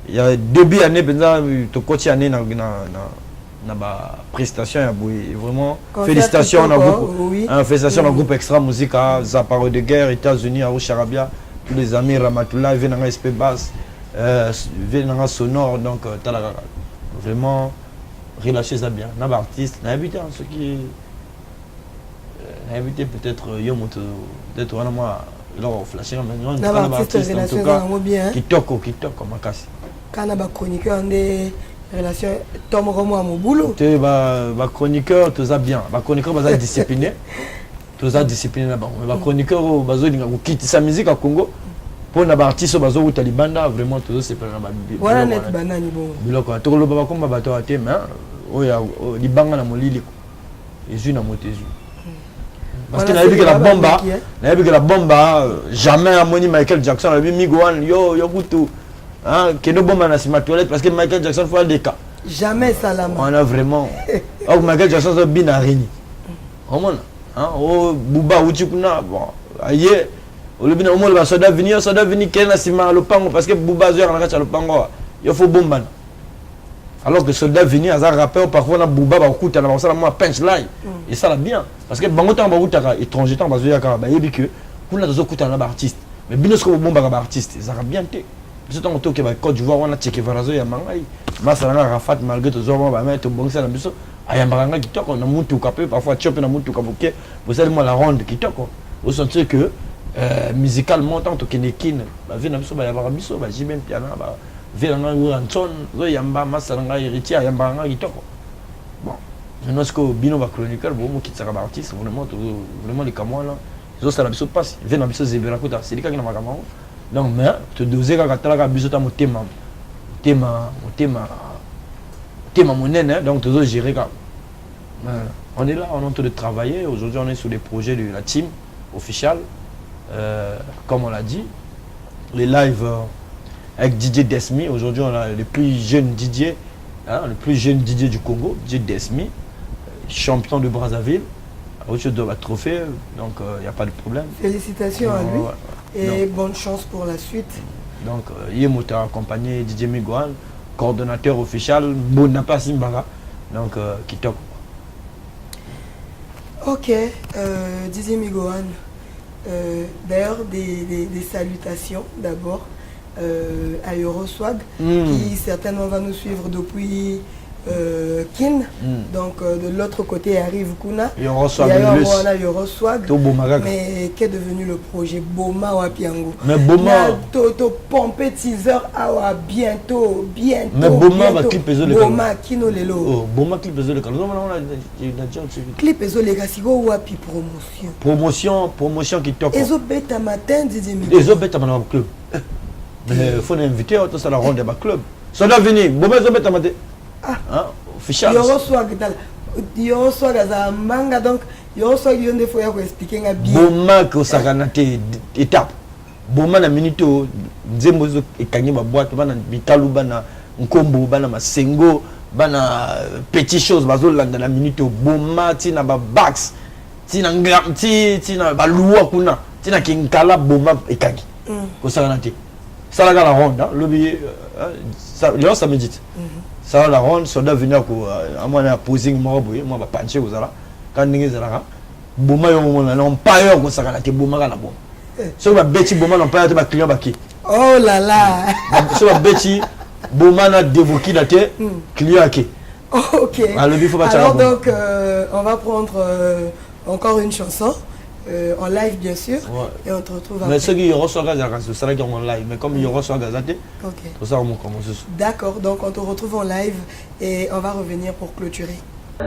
il y a début année pendant to coach année na prestation et vraiment Concert félicitations Kitoko, au groupe. oui. Félicitations au groupe Extra Musique à Zaparo de guerre États-Unis à Charabia, tous les amis Ramatoula viennent dans SP basse, viennent dans sonore donc vraiment relâchez ça bien. N'a artiste, n'a habité ceux qui invité peut-être Yomoto, peut-être on a moi leur flasher maintenant. N'a artiste relation vraiment bien. Kitoko makasi. Quand on a chroniqueur des relations Tom Romo à mon boulot. Tu ba chroniqueur tout ça bien. Ba chroniqueur ba discipliné. Tout ça discipliné là-bas. Mais ba chroniqueur bazo dinga ko quitter sa musique à Congo. Pour na ba artiste bazo ou talibanda vraiment tout ça c'est pas na ba. Voilà net banani bon. Biloko to lo ba komba bato ate mais oya libanga na molili ko. Ezu na motezu. Parce que la bombe, jamais amoni Michael Jackson, la Miguan, yo kutu, hein, que nous bombe na toilette parce que Michael Jackson fait des cas. Jamais Salama. On a vraiment, oh Michael Jackson c'est bien arrêté. Comment, hein, oh Bouba Uchikuna, bon, aïe, le bien au moins le soldat venir qu'elle na sima le pango parce que Bouba zère na kacha le pango, il faut bombe. Alors que le soldat venu à un rappeur, parfois on a Bouba, on a un punchline. Et ça l'a bien. Parce que quand on a étranger, on a que on a des artistes. Mais bien sûr, on a des artistes. Ça a bien été. C'est un auto qui va Côte d'Ivoire, on a checké Varazo, il y a Mangaï. Massalanga, Rafat, malgré tout ça, on va mettre au bon sens. Il y a Maranga qui toque, on a monté au capé, parfois Tchop, on a monté au capé. Vous savez, moi, la ronde qui toque. Vous sentez que musicalement, tant que Kenekin, il y a un biso, j'ai même piano. Vélanga Anton, Yamba, Massalanga, héritier, Yamba, Kitoko. Bon, je pense que Bino va chroniqueur, bon, qui sera artiste, vraiment les Camois là, ils ont ça la biso passe, ils viennent à biso Zéberakuta, c'est les cas qui n'ont pas Camois. Donc, mais, tu dois dire que tu as biso mon thème, mon nez, donc tu dois gérer. On est là, on est en train de travailler. Aujourd'hui, on est sur les projets de la team officielle, comme on l'a dit, les lives. Avec DJ Desmi, aujourd'hui on a le plus jeune DJ, hein, le plus jeune DJ du Congo, DJ Desmi, champion de Brazzaville, autre chose de la trophée, donc il n'y a pas de problème. Félicitations à lui et bonne chance pour la suite. Donc Yemo t'a accompagné DJ Miguan, coordonnateur officiel, Bonapa Simbara, donc qui top. Ok, DJ Miguan, d'ailleurs des salutations d'abord. À Euroswag qui certainement va nous suivre depuis Kin. Donc de l'autre côté arrive Kuna. Euroswag, mais qu'est devenu le projet Boma Wapiango. Mais Boma Toto pompe teaser à bientôt. Mais Boma va clip ezo le Boma Kino Lelo. Oh, Boma clip ezo le clip ezo le Gasigo Wapi promotion qui toque. Ezo beta matin Didi. Ezo beta matin club. Mais il faut inviter tout ça la ronde de club. Ça doit venir. Bon, mais ça matin. Ah, officiel. Euroswag à manga donc Euroswag il y a des fois il faut expliquer un bien. Boma que ça ganaté étape. Boma na minute nzembozo ekangi ba boîte bana bitalu bana nkombo bana masengo bana petit chose bazolanda na minute Boma tina ba bax tina ngam tina ba luwa kuna tina kinkala Boma ekangi. Ko ça ganaté. Ça la ronde, le billet, ça médite. Ça la ronde, ça doit venir à moi à posing moi va puncher aux ala. Quand n'ingé zara, Boma on pas heure ça la Boma la bon. So va beti Boma on pas ba client ba qui. Oh là là. So va beti Boma na dévoqué la tête client qui. OK. Alors donc on va prendre encore une chanson. En live bien sûr, et on te retrouve après. Mais ceux qui reçoivent ce sera en live, mais comme ils reçoivent Gazaté, tout ça on commence. D'accord, donc on te retrouve en live et on va revenir pour clôturer. On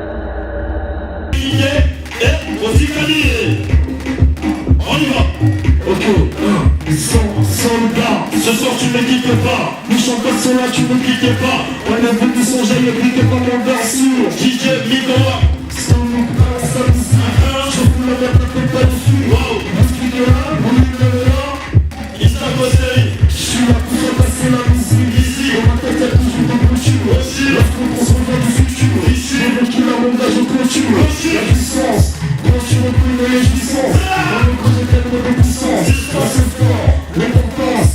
y va. Ok, soldat, ce soir tu me quittes pas. Nous chantons cela, tu me quittes pas. On a vu du son, j'ai piqué comme on danse sur DJ Miguan. Je vous la merde pas dessus. Wow. Il s'est posé. Je suis là pour faire passer la musique. Ici, on ma tête, elle toujours dans le cul. Lorsqu'on prend son voix du futur. Ici, les mecs qui la montage au clôture. La puissance, quand tu reconnais les jouissances. On ne connaît tellement de puissance. C'est fort, l'importance.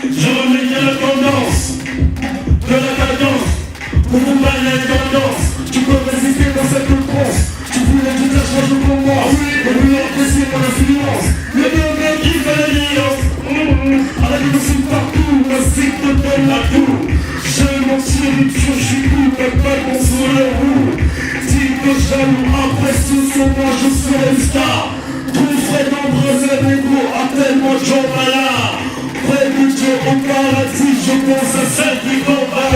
Je remets la tendance de la cadence pour vous parler la tendance. Tu peux résister dans cette transe. Tu voulais que ça change pour moi. Et puis apprécier mon influence. Le bébé qui fait l'alliance. À la vie aussi partout, le cycle te donne la toux. Je m'en tire une je suis tout, mais pas mon sous le roux. Dis que jaloux, après ce sur moi je serai une star. Tout frais nombreux et négros, appelle-moi Joe Ballard. Près du Dieu au paradis, je pense à celle qui combat.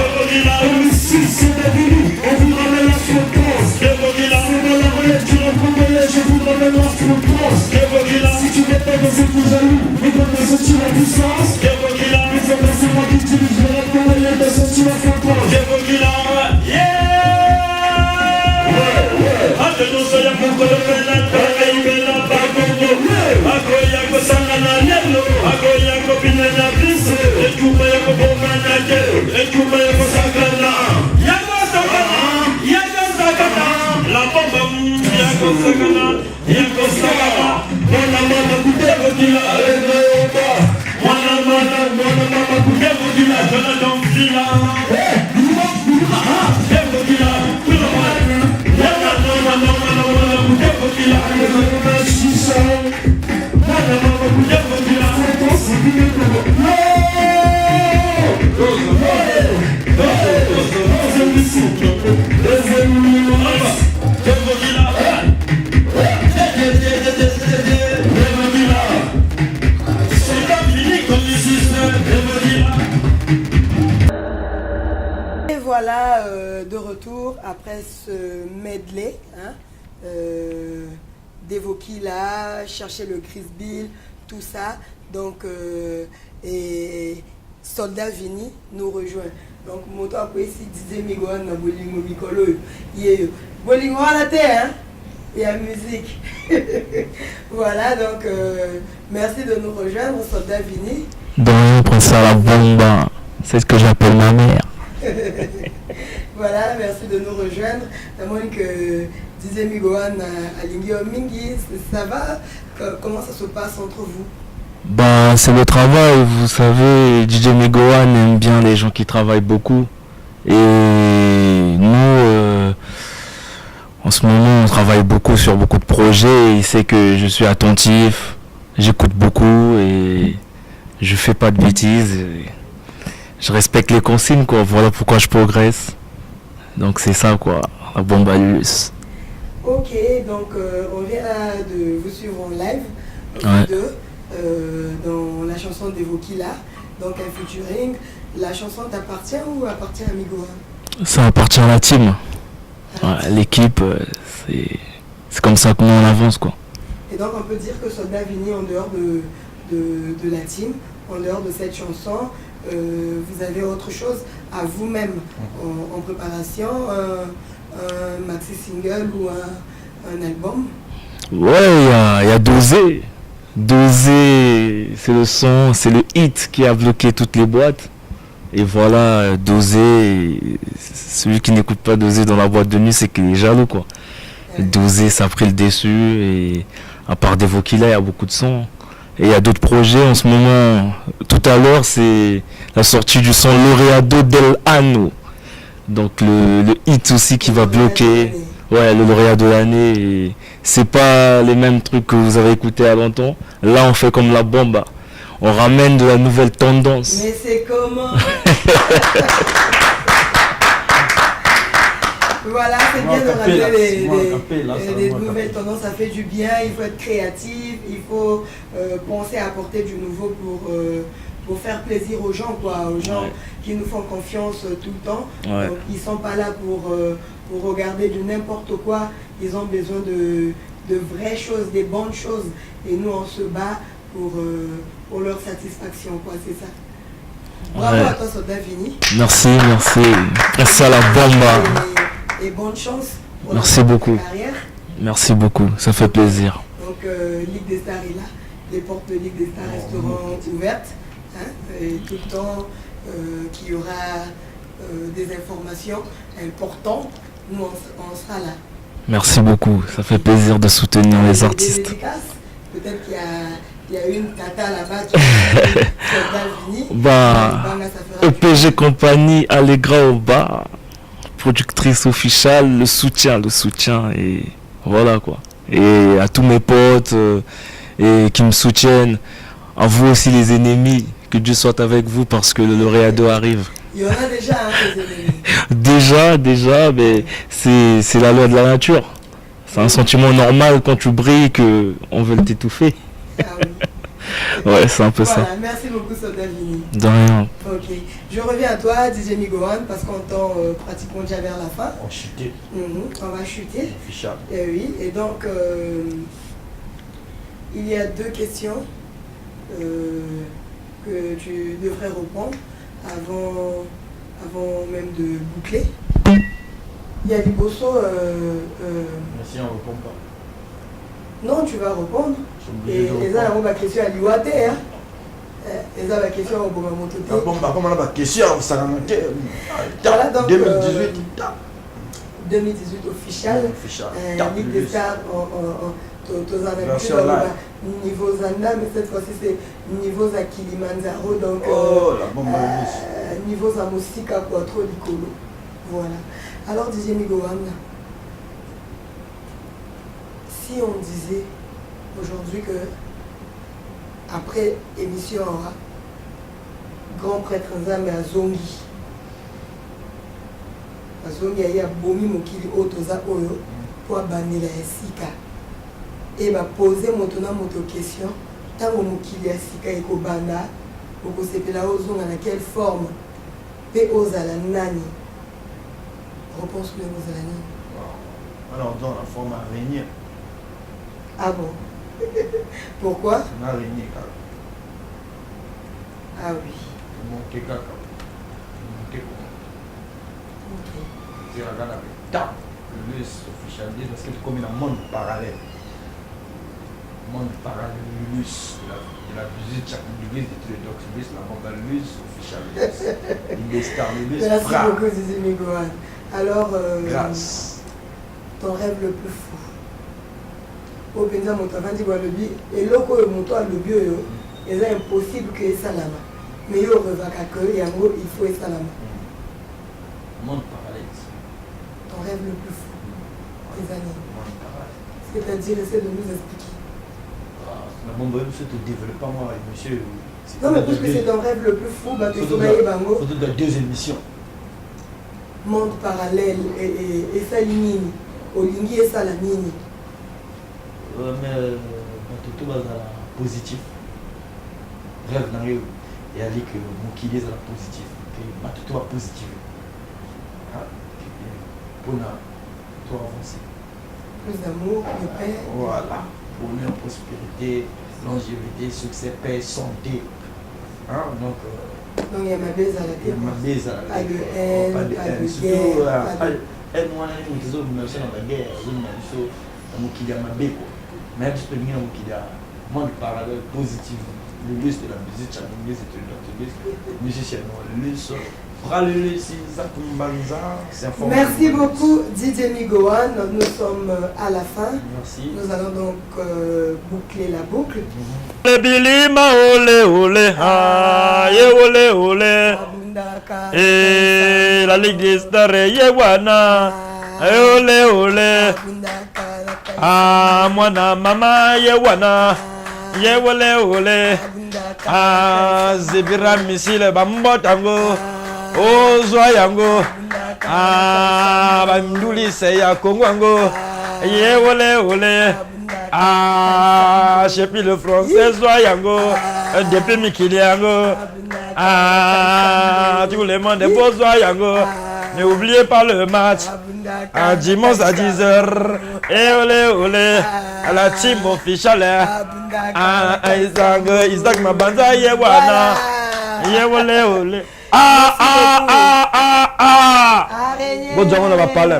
Ici c'est la vie, on vous ramène à ce pense. C'est dans la relève du reprendrai, je vous ramène à ce pense. Si tu n'es pas dans ce coup jaloux, mais comme de sentir la puissance. Mais c'est moi qui utilise le rap pour aller de sentir la fréquence. Et voilà, de retour après ce medley, hein, d'Evokila, chercher le Chris Bill, tout ça. Donc, et Soldat Vini nous rejoint. Donc, moto après ici, Didier Migoan, na Bolingo Mikolo, il est Bolingo à la terre, hein, et à musique. Voilà, donc, merci de nous rejoindre, Soldat Vini. Donc, prends ça la bombe, c'est ce que j'appelle ma mère. Voilà, merci de nous rejoindre. D'abord que Didier Migoan à Lingio Mingi, ça va? Comment ça se passe entre vous? Ben, c'est le travail, vous savez, DJ Megoan aime bien les gens qui travaillent beaucoup. Et nous, en ce moment, on travaille beaucoup sur beaucoup de projets. Il sait que je suis attentif, j'écoute beaucoup et je fais pas de bêtises. Je respecte les consignes, quoi. Voilà pourquoi je progresse. Donc c'est ça, quoi, la bombe à l'us. Ok, donc on vient de vous suivre en live, Ouais. vous deux. Dans la chanson d'Evokila, donc un featuring. La chanson t'appartient ou appartient à Migoan? Ça appartient à la team. Ouais, l'équipe, c'est comme ça que nous on avance, quoi. Et donc on peut dire que Soldat Vini, en dehors de la team, en dehors de cette chanson, vous avez autre chose à vous-même en préparation, un maxi single ou un album? Ouais, il y a Dosé. Dosé, c'est le son, c'est le hit qui a bloqué toutes les boîtes. Et voilà, Dosé, celui qui n'écoute pas Dosé dans la boîte de nuit, c'est qu'il est jaloux, quoi. Ouais. Dosé, ça a pris le dessus. Et à part Devokila, il y a beaucoup de sons. Et il y a d'autres projets en ce moment. Tout à l'heure, c'est la sortie du son Laureado del Ano. Donc le hit aussi qui va bloquer. Ouais, le lauréat de l'année. Et c'est pas les mêmes trucs que vous avez écoutés à longtemps. Là, on fait comme la bombe. On ramène de la nouvelle tendance. Mais c'est comment? Voilà, c'est bien de ramener les nouvelles tendances, ça fait du bien, il faut être créatif, il faut penser à apporter du nouveau pour faire plaisir aux gens, quoi, aux gens qui nous font confiance tout le temps. Ouais. Donc, ils ne sont pas là pour regarder du n'importe quoi, ils ont besoin de vraies choses, des bonnes choses. Et nous, on se bat pour leur satisfaction, quoi, c'est ça. Bravo à toi, Soldat Vini. Merci. Merci à la bombe. Et bonne chance pour Merci beaucoup. carrière. Merci beaucoup, ça fait plaisir. Donc Ligue des Stars est là, les portes de Ligue des Stars resteront ouvertes. hein, et tout le temps qu'il y aura des informations importantes, nous on sera là. Merci beaucoup, ça fait plaisir de soutenir les Des artistes. dédicaces, peut-être qu'il y a une tata là-bas qui est Vini. Bah, EPG Compagnie, Allegra Oba, productrice officielle, le soutien, et voilà quoi. Et à tous mes potes et qui me soutiennent, à vous aussi les ennemis, que Dieu soit avec vous parce que le lauréat 2 arrive. Il y en a déjà des ennemis. Déjà, mais c'est la loi de la nature. C'est un sentiment normal quand tu brilles qu'on veut t'étouffer. Ah oui. Ouais, c'est un peu Voilà, ça. merci beaucoup Sodavini. De rien. Ok, je reviens à toi DJ Migohan parce qu'on tend pratiquement déjà vers la fin. On chutait. On va chuter. Official. Et oui, et donc il y a 2 questions que tu devrais répondre avant même de boucler. Il y a du bosso. Merci, on ne répond pas. Non, tu vas répondre. Je suis obligé Et de les répondre. gens ont la question à l'Iwate. Hein. Les gens ont la question au Bomamototé. Ah bon, bah, comment on a la question, ça a manqué. Voilà, donc, 2018, 2018 official. official. Ligue des Stars tous en Version habitude live. niveau Zanda, mais cette fois-ci c'est niveau à Kilimanjaro, donc Oh, la bombe à niveau à Mosika Quattro Licolo. Voilà. Alors DJ Migohan, si on disait aujourd'hui que après émission aura grand prêtre Nzambe à Zongi a bomi mokili otoza oyo po abanela esika et va poser maintenant moto question tango mokili ya sika ekobanda okosepela ozonga na quelle forme pe ozala nani réponse que ozala nani. Alors dans la forme araignée. Ah bon. Pourquoi? Une araignée, car. Ah oui. Mon keka, mon keko. Ok. Tu regardes avec ta le officialisé parce que c'est comme un monde parallèle. Monde parallèle, l'ULUS, de la visite chaque église de l'orthodoxe, la bombe l'ULUS officialisé. Il est star, l'ULUS. Merci beaucoup DJ Migohan. Alors, grâce. ton rêve le plus fou. Au Benza Montavandi Walobi, et l'oko moto à l'obio, c'est impossible que ça lama. Mais yo revaka que yango il faut ça lama. Monde parallèle. Ton rêve le plus fou. Les années. Monde parallèle. C'est-à-dire, essaie de nous expliquer. La bombe c'est te développe pas moi, monsieur. Non, mais puisque c'est ton rêve le plus fou, bah tu soumets bango. Surtout dans 2 émissions. Monde parallèle et ça nini. Olingi et ça la nini. Mais tout va positif. Rêve dans le et aller que mon qui est positif. Que tout va positif. Pour toi avancer. Plus d'amour, de paix. Voilà. Bonheur, prospérité, longévité, succès, paix, santé. Hein? Donc il y a ma baise à la il y a ma baise à la pas de haine, pas de pas haine. de Surtout, guerre, pas de... haine, moi, les autres me dans la guerre, les autres me qui a ma baie, quoi. Même si tu peux dire qu'il y a un monde parallèle positif, le luxe de la musique, chaque musique, c'est le musicien, le luxe, le luxe, ça comme banza, c'est un format. Merci beaucoup DJ Migohan, nous sommes à la fin. Merci. Nous allons donc boucler la boucle. Le bilima ole ole ha ye ole ole la ligue des stars ye wana ole ole mwana mama ye wana ye ole ole zebira misile bambo tango ozwa yango banduli se ya kongo ye ole ole j'ai pris le français, Zoyango, depuis Mikiliango, tout le monde est beau, Zoyango, n'oubliez pas le match, dimanche à 10h, et olé olé, à la team officielle, Isaac Mabanza, Yewana, Yewole olé. Bon, on va parler.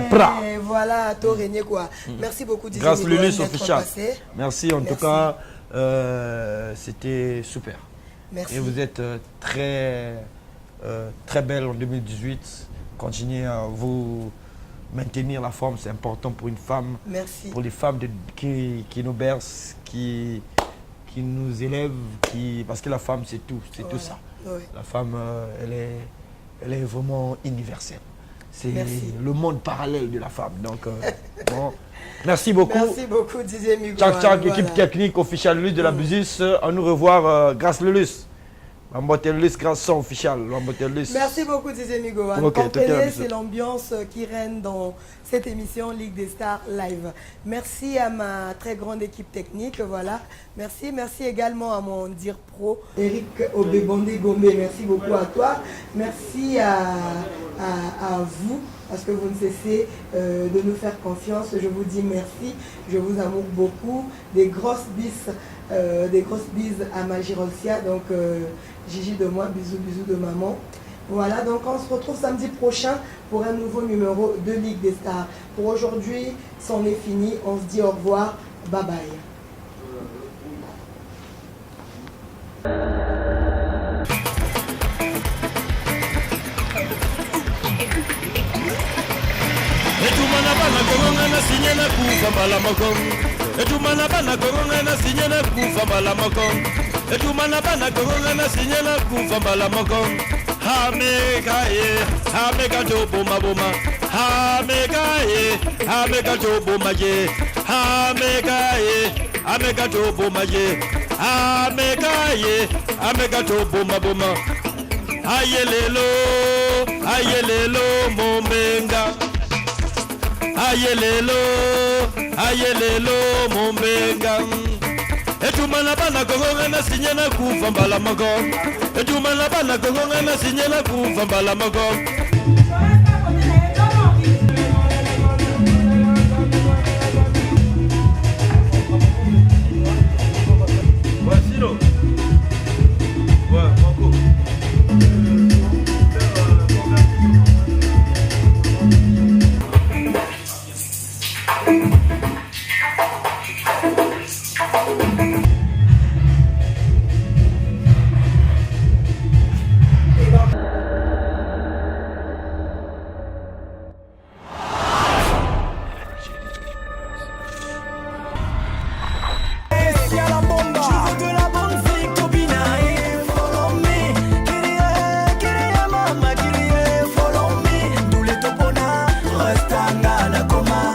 Voilà, tout régné quoi. Merci beaucoup DJ Grâce Migohan Lulus d'être officiel. passé. Merci en tout cas, c'était super. Merci. Et vous êtes très belle en 2018. Continuez à vous maintenir la forme, c'est important pour une femme. Merci. Pour les femmes qui nous bercent, qui nous élèvent, parce que la femme c'est tout, c'est tout ça. Oui. La femme, elle est vraiment universelle. C'est Merci. le monde parallèle de la femme. Donc, bon. Merci beaucoup. Merci beaucoup, Didier Migo. Tchac, tchac, Voilà. équipe technique officielle Lulus de la Busus. À nous revoir grâce Lulus. Lulus grâce son officiel. Lulus. Merci beaucoup, Didier Migo. Ok, Comprenez, c'est l'ambiance qui règne dans cette émission Ligue des Stars Live. Merci à ma très grande équipe technique. Voilà. Merci également à mon dire pro, Eric Obébondé Gombe. Merci beaucoup à toi. Merci à vous, parce que vous ne cessez de nous faire confiance. Je vous dis merci. Je vous amoure beaucoup. Des grosses bises à ma Girolcia. Donc, Gigi de moi, bisous de maman. Voilà, donc on se retrouve samedi prochain pour un nouveau numéro de Ligue des Stars. Pour aujourd'hui, c'en est fini. On se dit au revoir. Bye bye. Etumana bana koronga na sinye na kufa mbala moko. Etumana bana koronga na sinye na kufa mbala moko. Etumana bana koronga na sinye na kufa mbala moko. Hameka jo boma boma. Hameka jo boma je. Hameka jo boma je. Hameka jo boma boma. Ayelelo mombenga. Ayelelo mombenga. Etumana bana koronga na sinye na kufa mbala moko. Etumana bana koronga na sinye na kufa mbala moko. Follow me, tous les topona, restanga na coma.